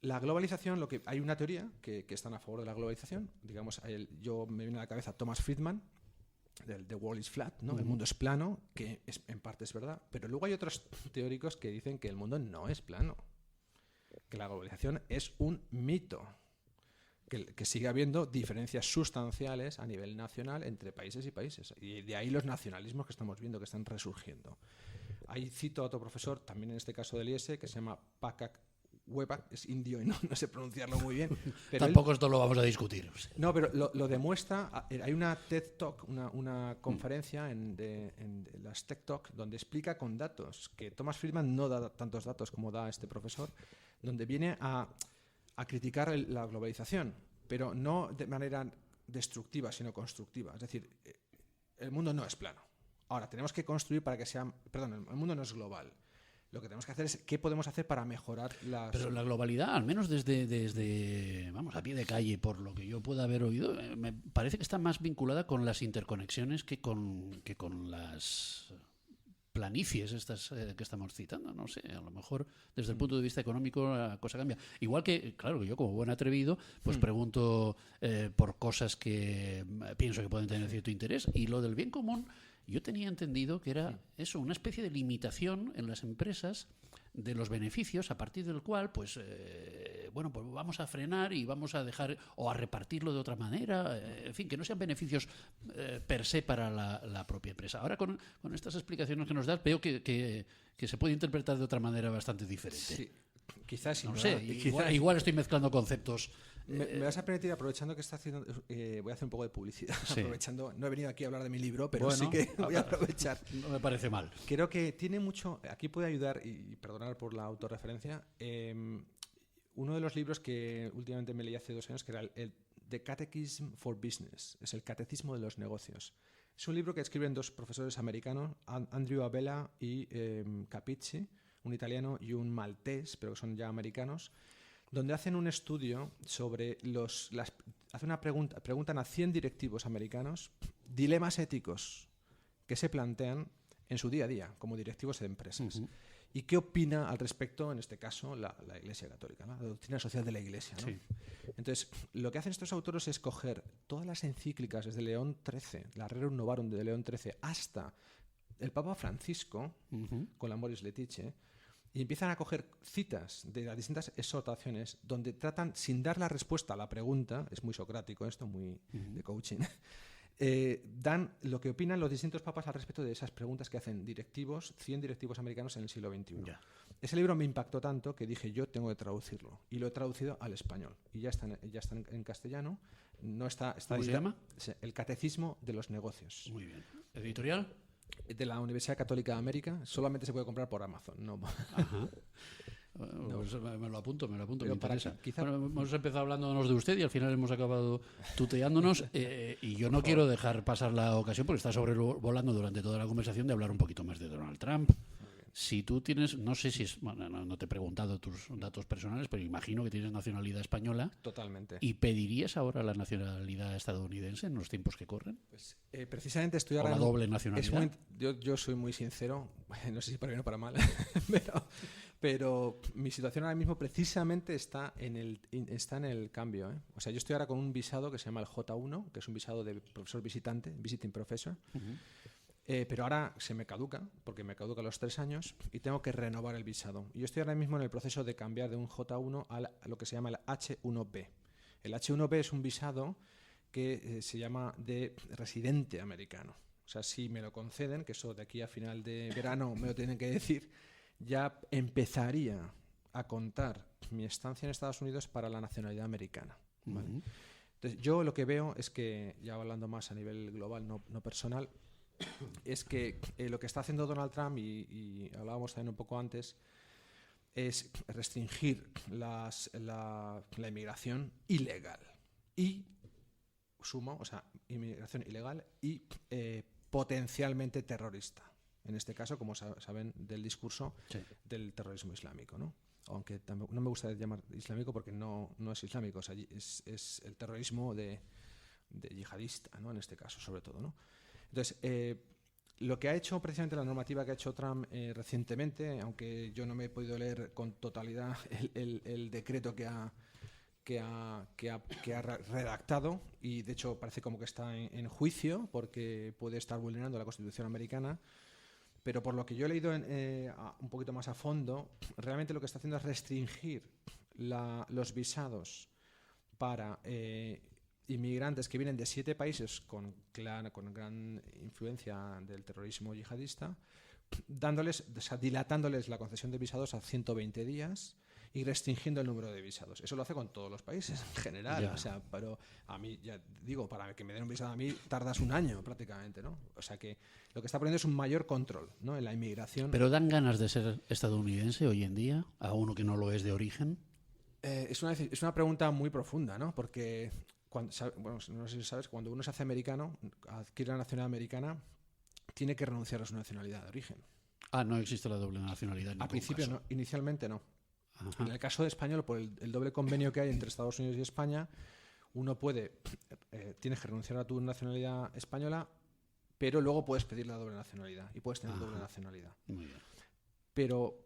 La globalización, hay una teoría que están a favor de la globalización. Digamos, yo me viene a la cabeza Thomas Friedman, del The World is Flat, ¿no? El mundo es plano, que en parte es verdad. Pero luego hay otros teóricos que dicen que el mundo no es plano, que la globalización es un mito, que sigue habiendo diferencias sustanciales a nivel nacional entre países y países. Y de ahí los nacionalismos que estamos viendo que están resurgiendo. Ahí cito a otro profesor, también en este caso del IES, que se llama Pakak Webak, es indio y no sé pronunciarlo muy bien. Pero tampoco esto lo vamos a discutir. No, pero lo demuestra. Hay una TED Talk, una conferencia en las TED Talk, donde explica con datos, que Thomas Friedman no da tantos datos como da este profesor, donde viene a criticar la globalización, pero no de manera destructiva, sino constructiva. Es decir, el mundo no es plano. Ahora, tenemos que construir para que sea... Perdón, el mundo no es global. Lo que tenemos que hacer es qué podemos hacer para mejorar las... Pero la globalidad, al menos desde vamos, a pie de calle, por lo que yo pueda haber oído, me parece que está más vinculada con las interconexiones que con las planicies estas que estamos citando. No sé, a lo mejor desde el punto de vista económico la cosa cambia. Igual que, claro, que yo como buen atrevido, pues pregunto por cosas que pienso que pueden tener cierto interés. Y lo del bien común, yo tenía entendido que era eso, una especie de limitación en las empresas de los beneficios, a partir del cual, pues vamos a frenar y vamos a dejar o a repartirlo de otra manera, en fin, que no sean beneficios per se para la propia empresa. Ahora con estas explicaciones que nos das veo que se puede interpretar de otra manera bastante diferente. Sí, quizás no sé, igual estoy mezclando conceptos. Me vas a permitir, aprovechando que está haciendo, voy a hacer un poco de publicidad. Sí. Aprovechando, no he venido aquí a hablar de mi libro, pero sí que voy a aprovechar. No me parece mal. Creo que tiene mucho, aquí puede ayudar, y perdonar por la autorreferencia, uno de los libros que últimamente me leí hace 2 años, que era el The Catechism for Business, es el Catecismo de los Negocios. Es un libro que escriben 2 profesores americanos, Andrew Abela y Capizzi, un italiano y un maltés, pero que son ya americanos, donde hacen un estudio sobre preguntan a 100 directivos americanos dilemas éticos que se plantean en su día a día como directivos de empresas. ¿Y qué opina al respecto, en este caso, la Iglesia Católica, ¿no? La doctrina social de la Iglesia, ¿no? Sí. Entonces, lo que hacen estos autores es coger todas las encíclicas desde León XIII, la Rerum Novarum de León XIII, hasta el Papa Francisco, con la Amoris Laetitia, y empiezan a coger citas de las distintas exhortaciones donde tratan, sin dar la respuesta a la pregunta, es muy socrático esto, muy de coaching, dan lo que opinan los distintos papas al respecto de esas preguntas que hacen 100 directivos americanos en el siglo XXI. Ya. Ese libro me impactó tanto que dije, yo tengo que traducirlo. Y lo he traducido al español. Y ya está en castellano. No está, ¿Cómo se llama? El Catecismo de los Negocios. Muy bien. ¿Editorial? De la Universidad Católica de América. Solamente se puede comprar por Amazon. No. Ajá. Pues me lo apunto, me Pero interesa. quizá... Bueno, hemos empezado hablándonos de usted y al final hemos acabado tuteándonos y yo no quiero dejar pasar la ocasión porque está sobrevolando durante toda la conversación de hablar un poquito más de Donald Trump. Si tú tienes, no sé si es, bueno, no te he preguntado tus datos personales, pero imagino que tienes nacionalidad española. Totalmente. ¿Y pedirías ahora la nacionalidad estadounidense en los tiempos que corren? Pues, precisamente estoy ¿O ahora... la doble nacionalidad? Yo soy muy sincero, no sé si para bien o para mal, pero mi situación ahora mismo precisamente está en el cambio, ¿eh? O sea, yo estoy ahora con un visado que se llama el J1, que es un visado de profesor visitante, visiting professor. Pero ahora se me caduca, porque me caduca a los 3 años y tengo que renovar el visado. Y yo estoy ahora mismo en el proceso de cambiar de un J1 a lo que se llama el H1B. El H1B es un visado que se llama de residente americano. O sea, si me lo conceden, que eso de aquí a final de verano me lo tienen que decir, ya empezaría a contar mi estancia en Estados Unidos para la nacionalidad americana. ¿Vale? Entonces, yo lo que veo es que, ya hablando más a nivel global, no personal, es que lo que está haciendo Donald Trump, y hablábamos también un poco antes, es restringir la inmigración ilegal y inmigración ilegal y potencialmente terrorista. En este caso, como saben, del discurso del terrorismo islámico, ¿no? Aunque no me gusta llamar islámico porque no es islámico, o sea, es el terrorismo de yihadista, ¿no? En este caso, sobre todo, ¿no? Entonces, lo que ha hecho precisamente la normativa que ha hecho Trump recientemente, aunque yo no me he podido leer con totalidad el decreto que ha redactado, y de hecho parece como que está en juicio porque puede estar vulnerando la Constitución americana, pero por lo que yo he leído un poquito más a fondo, realmente lo que está haciendo es restringir los visados para inmigrantes que vienen de 7 países con gran influencia del terrorismo yihadista, dilatándoles la concesión de visados a 120 días y restringiendo el número de visados. Eso lo hace con todos los países en general. O sea, pero a mí, ya digo, para que me den un visado a mí tardas un año prácticamente, ¿no? O sea que lo que está poniendo es un mayor control, ¿no?, en la inmigración. ¿Pero dan ganas de ser estadounidense hoy en día a uno que no lo es de origen? Es una pregunta muy profunda, ¿no? Porque no sé si sabes, cuando uno se hace americano, adquiere la nacionalidad americana, tiene que renunciar a su nacionalidad de origen. No existe la doble nacionalidad. A principio caso. no, inicialmente no. Ajá. En el caso de español, por el doble convenio que hay entre Estados Unidos y España, uno tienes que renunciar a tu nacionalidad española, pero luego puedes pedir la doble nacionalidad y puedes tener doble nacionalidad. Muy bien. Pero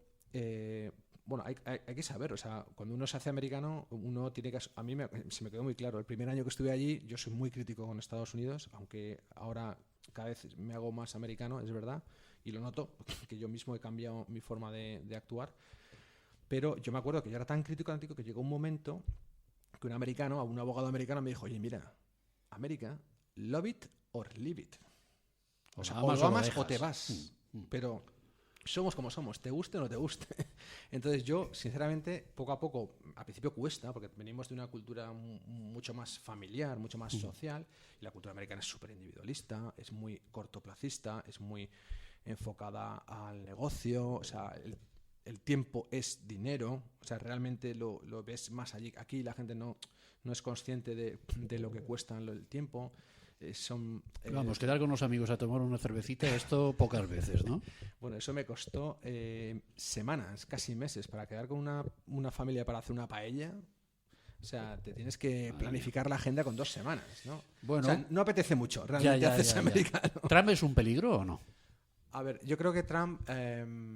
bueno, hay que saber, o sea, cuando uno se hace americano, uno tiene que... A mí se me quedó muy claro. El primer año que estuve allí, yo soy muy crítico con Estados Unidos, aunque ahora cada vez me hago más americano, es verdad, y lo noto, que yo mismo he cambiado mi forma de actuar. Pero yo me acuerdo que yo era tan crítico que llegó un momento que un abogado americano me dijo, oye, mira, América, love it or leave it. O sea, o lo amas o te vas. Pero somos como somos, te guste o no te guste. Entonces yo, sinceramente, poco a poco, al principio cuesta, porque venimos de una cultura mucho más familiar, mucho más social, y la cultura americana es súper individualista, es muy cortoplacista, es muy enfocada al negocio, o sea, el tiempo es dinero, o sea, realmente lo ves más allí. Aquí la gente no es consciente de lo que cuesta el tiempo. Vamos, quedar con los amigos a tomar una cervecita, esto pocas veces, ¿no? Bueno, eso me costó semanas, casi meses, para quedar con una familia para hacer una paella. O sea, te tienes que planificar la agenda con 2 semanas, ¿no? Bueno, o sea, no apetece mucho realmente hacerse americano. ¿Trump es un peligro o no? A ver, yo creo que Trump...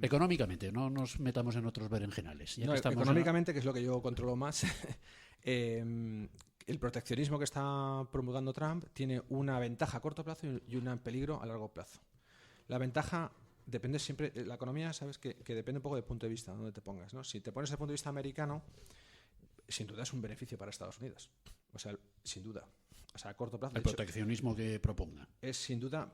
Económicamente, no nos metamos en otros berenjenales. Ya no, que estamos económicamente, que es lo que yo controlo más, el proteccionismo que está promulgando Trump tiene una ventaja a corto plazo y un peligro a largo plazo. La ventaja depende siempre... La economía, sabes que depende un poco del punto de vista, donde te pongas, ¿no? Si te pones desde el punto de vista americano, sin duda es un beneficio para Estados Unidos. O sea, sin duda. O sea, a corto plazo. El proteccionismo que proponga. Es sin duda,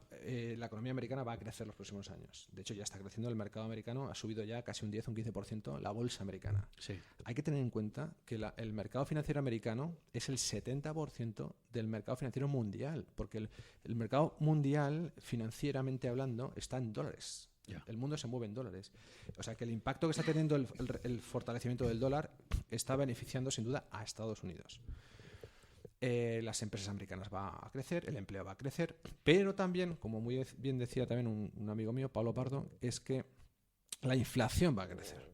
la economía americana va a crecer los próximos años. De hecho, ya está creciendo el mercado americano, ha subido ya casi un 10 o un 15% la bolsa americana. Sí. Hay que tener en cuenta que el mercado financiero americano es el 70% del mercado financiero mundial, porque el mercado mundial, financieramente hablando, está en dólares. Ya. El mundo se mueve en dólares. O sea que el impacto que está teniendo el fortalecimiento del dólar está beneficiando sin duda a Estados Unidos. Las empresas americanas van a crecer, el empleo va a crecer, pero también, como muy bien decía también un amigo mío, Pablo Pardo, es que la inflación va a crecer.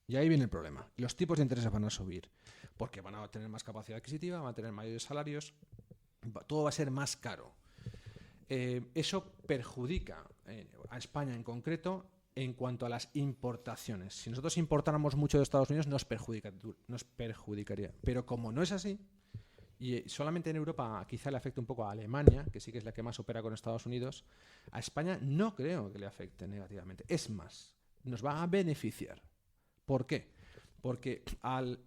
Y ahí viene el problema. Los tipos de interés van a subir, porque van a tener más capacidad adquisitiva, van a tener mayores salarios, todo va a ser más caro. Eso perjudica a España en concreto en cuanto a las importaciones. Si nosotros importáramos mucho de Estados Unidos, nos perjudicaría. Pero como no es así, y solamente en Europa quizá le afecte un poco a Alemania, que sí que es la que más opera con Estados Unidos, a España no creo que le afecte negativamente. Es más, nos va a beneficiar. ¿Por qué? Porque al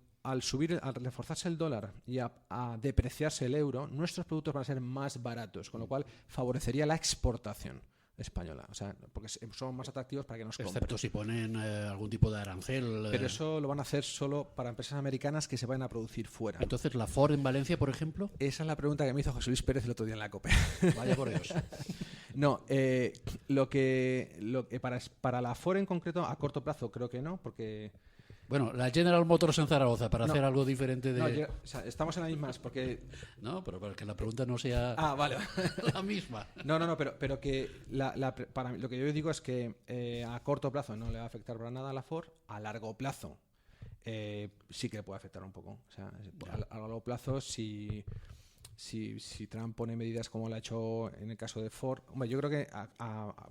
reforzarse el dólar y a depreciarse el euro, nuestros productos van a ser más baratos, con lo cual favorecería la exportación española, o sea, porque son más atractivos para que nos compren. Excepto si ponen algún tipo de arancel. Pero eso lo van a hacer solo para empresas americanas que se vayan a producir fuera. Entonces, ¿la Ford en Valencia, por ejemplo? Esa es la pregunta que me hizo José Luis Pérez el otro día en la COPE. Vaya por Dios. No, lo que para la Ford en concreto, a corto plazo creo que no, porque... Bueno, la General Motors en Zaragoza, para hacer algo diferente de... No, o sea, estamos en la misma, porque... No, pero para que la pregunta no sea vale. la misma. No, pero que para mí, lo que yo digo es que a corto plazo no le va a afectar para nada a la Ford, a largo plazo sí que le puede afectar un poco. O sea, a largo plazo, si Trump pone medidas como lo ha hecho en el caso de Ford, hombre, yo creo que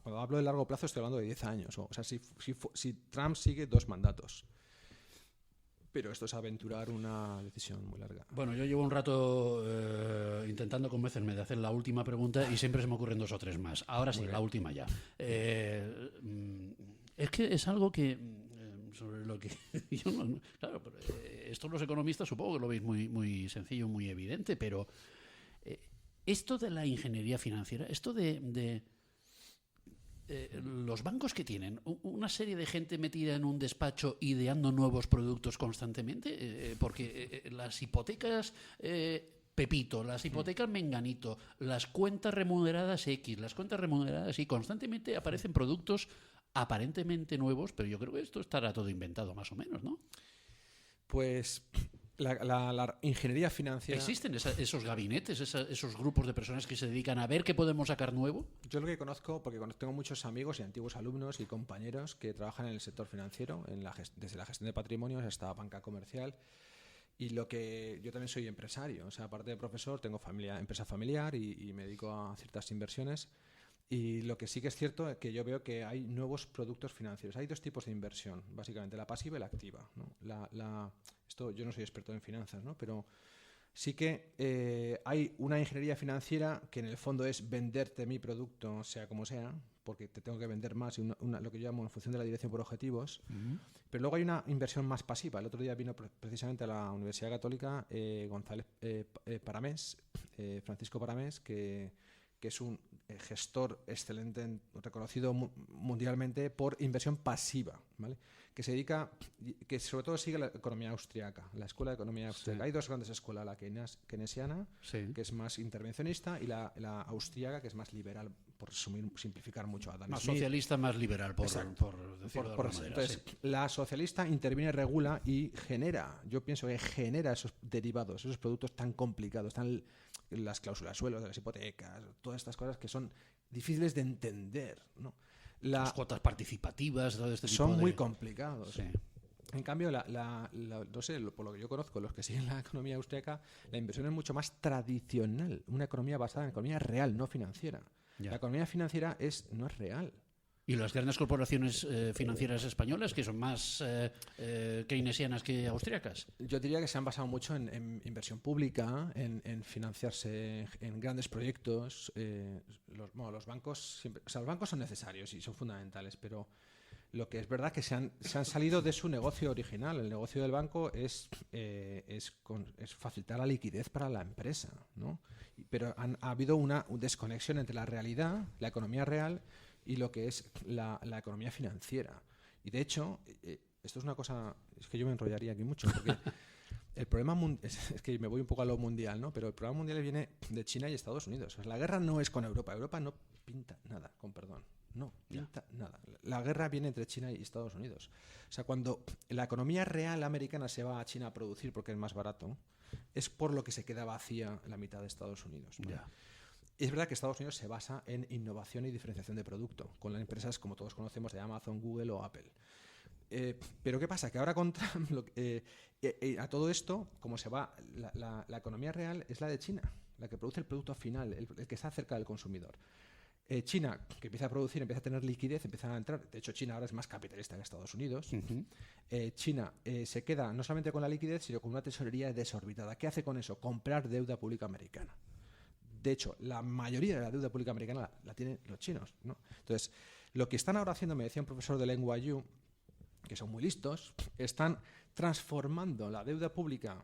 cuando hablo de largo plazo estoy hablando de 10 años. O sea, si Trump sigue 2 mandatos. Pero esto es aventurar una decisión muy larga. Bueno, yo llevo un rato intentando convencerme de hacer la última pregunta y siempre se me ocurren 2 o 3 más. Ahora sí, la última ya. Es que es algo que... sobre lo que... yo no, claro, pero, esto los economistas supongo que lo veis muy, muy sencillo, muy evidente, pero esto de la ingeniería financiera, esto de los bancos que tienen una serie de gente metida en un despacho ideando nuevos productos constantemente, porque las hipotecas Pepito, las hipotecas Menganito, las cuentas remuneradas X, las cuentas remuneradas Y, constantemente aparecen productos aparentemente nuevos, pero yo creo que esto estará todo inventado más o menos, ¿no? Pues la ingeniería financiera... ¿Existen esos gabinetes, esos grupos de personas que se dedican a ver qué podemos sacar nuevo? Yo lo que conozco, porque tengo muchos amigos y antiguos alumnos y compañeros que trabajan en el sector financiero, desde la gestión de patrimonios hasta banca comercial, y yo también soy empresario, o sea, aparte de profesor, tengo empresa familiar y me dedico a ciertas inversiones. Y lo que sí que es cierto es que yo veo que hay nuevos productos financieros. Hay 2 tipos de inversión, básicamente, la pasiva y la activa, ¿no? Esto yo no soy experto en finanzas, ¿no? Pero sí que hay una ingeniería financiera que en el fondo es venderte mi producto, sea como sea, porque te tengo que vender más, lo que yo llamo en función de la dirección por objetivos. Uh-huh. Pero luego hay una inversión más pasiva. El otro día vino precisamente a la Universidad Católica Francisco Paramés, que es un gestor excelente, reconocido mundialmente por inversión pasiva, ¿vale? Que se dedica, que sobre todo sigue la economía austriaca, la escuela de economía austriaca. Sí. Hay 2 grandes escuelas, la keynesiana, sí, que es más intervencionista, y la austriaca, que es más liberal, por simplificar mucho. Adam más Smith. Socialista, más liberal, por decirlo de alguna manera. Entonces, sí, la socialista interviene, regula y genera, yo pienso que genera esos derivados, esos productos tan complicados, las cláusulas suelo de las hipotecas, todas estas cosas que son difíciles de entender, ¿no? Las cuotas participativas, todo este tipo son muy complicados. Sí. En cambio, no sé, por lo que yo conozco, los que siguen la economía austríaca, la inversión es mucho más tradicional, una economía basada en economía real, no financiera. Ya. La economía financiera no es real. ¿Y las grandes corporaciones financieras españolas, que son más keynesianas que austríacas? Yo diría que se han basado mucho en inversión pública, en financiarse en grandes proyectos. Los bancos los bancos son necesarios y son fundamentales, pero lo que es verdad que se han salido de su negocio original. El negocio del banco es facilitar la liquidez para la empresa, ¿no? Pero ha habido una desconexión entre la realidad, la economía real, y lo que es la economía financiera. Y de hecho, esto es una cosa, es que yo me enrollaría aquí mucho, porque el problema es que me voy un poco a lo mundial, ¿no? Pero el problema mundial viene de China y Estados Unidos. O sea, la guerra no es con Europa. Europa no pinta nada, con perdón. No pinta nada. La guerra viene entre China y Estados Unidos. O sea, cuando la economía real americana se va a China a producir porque es más barato, es por lo que se queda vacía la mitad de Estados Unidos, ¿no? Es verdad que Estados Unidos se basa en innovación y diferenciación de producto, con las empresas, como todos conocemos, de Amazon, Google o Apple. Pero ¿qué pasa? Que ahora con Trump, a todo esto, como se va, la economía real es la de China, la que produce el producto final, el que está cerca del consumidor. China, que empieza a producir, empieza a tener liquidez, empieza a entrar. De hecho, China ahora es más capitalista que Estados Unidos. China se queda no solamente con la liquidez, sino con una tesorería desorbitada. ¿Qué hace con eso? Comprar deuda pública americana. De hecho, la mayoría de la deuda pública americana la tienen los chinos, ¿no? Entonces, lo que están ahora haciendo, me decía un profesor de NYU, que son muy listos, están transformando la deuda pública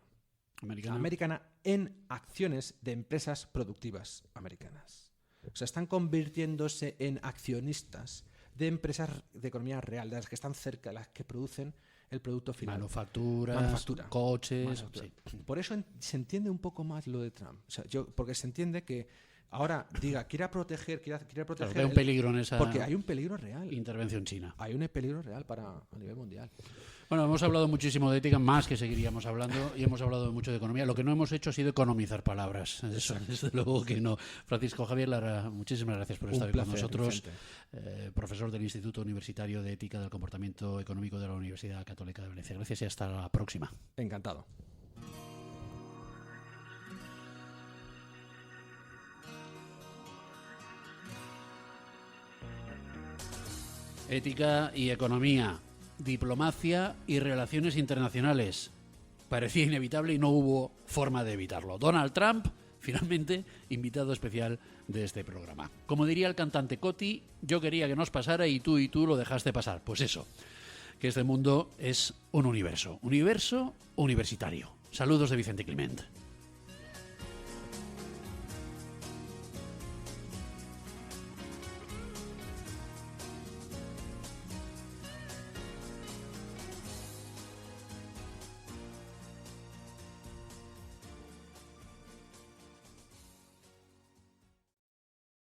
americana en acciones de empresas productivas americanas. O sea, están convirtiéndose en accionistas de empresas de economía real, de las que están cerca, las que producen el producto final. Manufactura, coches. Sí. Por eso se entiende un poco más lo de Trump. O sea, porque se entiende que ahora quiera proteger. Claro, que hay un peligro en esa. Porque hay un peligro real. Intervención china. Hay un peligro real a nivel mundial. Bueno, hemos hablado muchísimo de ética, más que seguiríamos hablando, y hemos hablado mucho de economía. Lo que no hemos hecho ha sido economizar palabras. Eso, desde luego que no. Francisco Javier Lara, muchísimas gracias por estar con nosotros. Profesor del Instituto Universitario de Ética del Comportamiento Económico de la Universidad Católica de Valencia. Gracias y hasta la próxima. Encantado. Ética y economía. Diplomacia y relaciones internacionales. Parecía inevitable y no hubo forma de evitarlo. Donald Trump, finalmente, invitado especial de este programa. Como diría el cantante Coti, yo quería que nos pasara y tú lo dejaste pasar. Pues eso, que este mundo es un universo universitario. Saludos de Vicente Clement.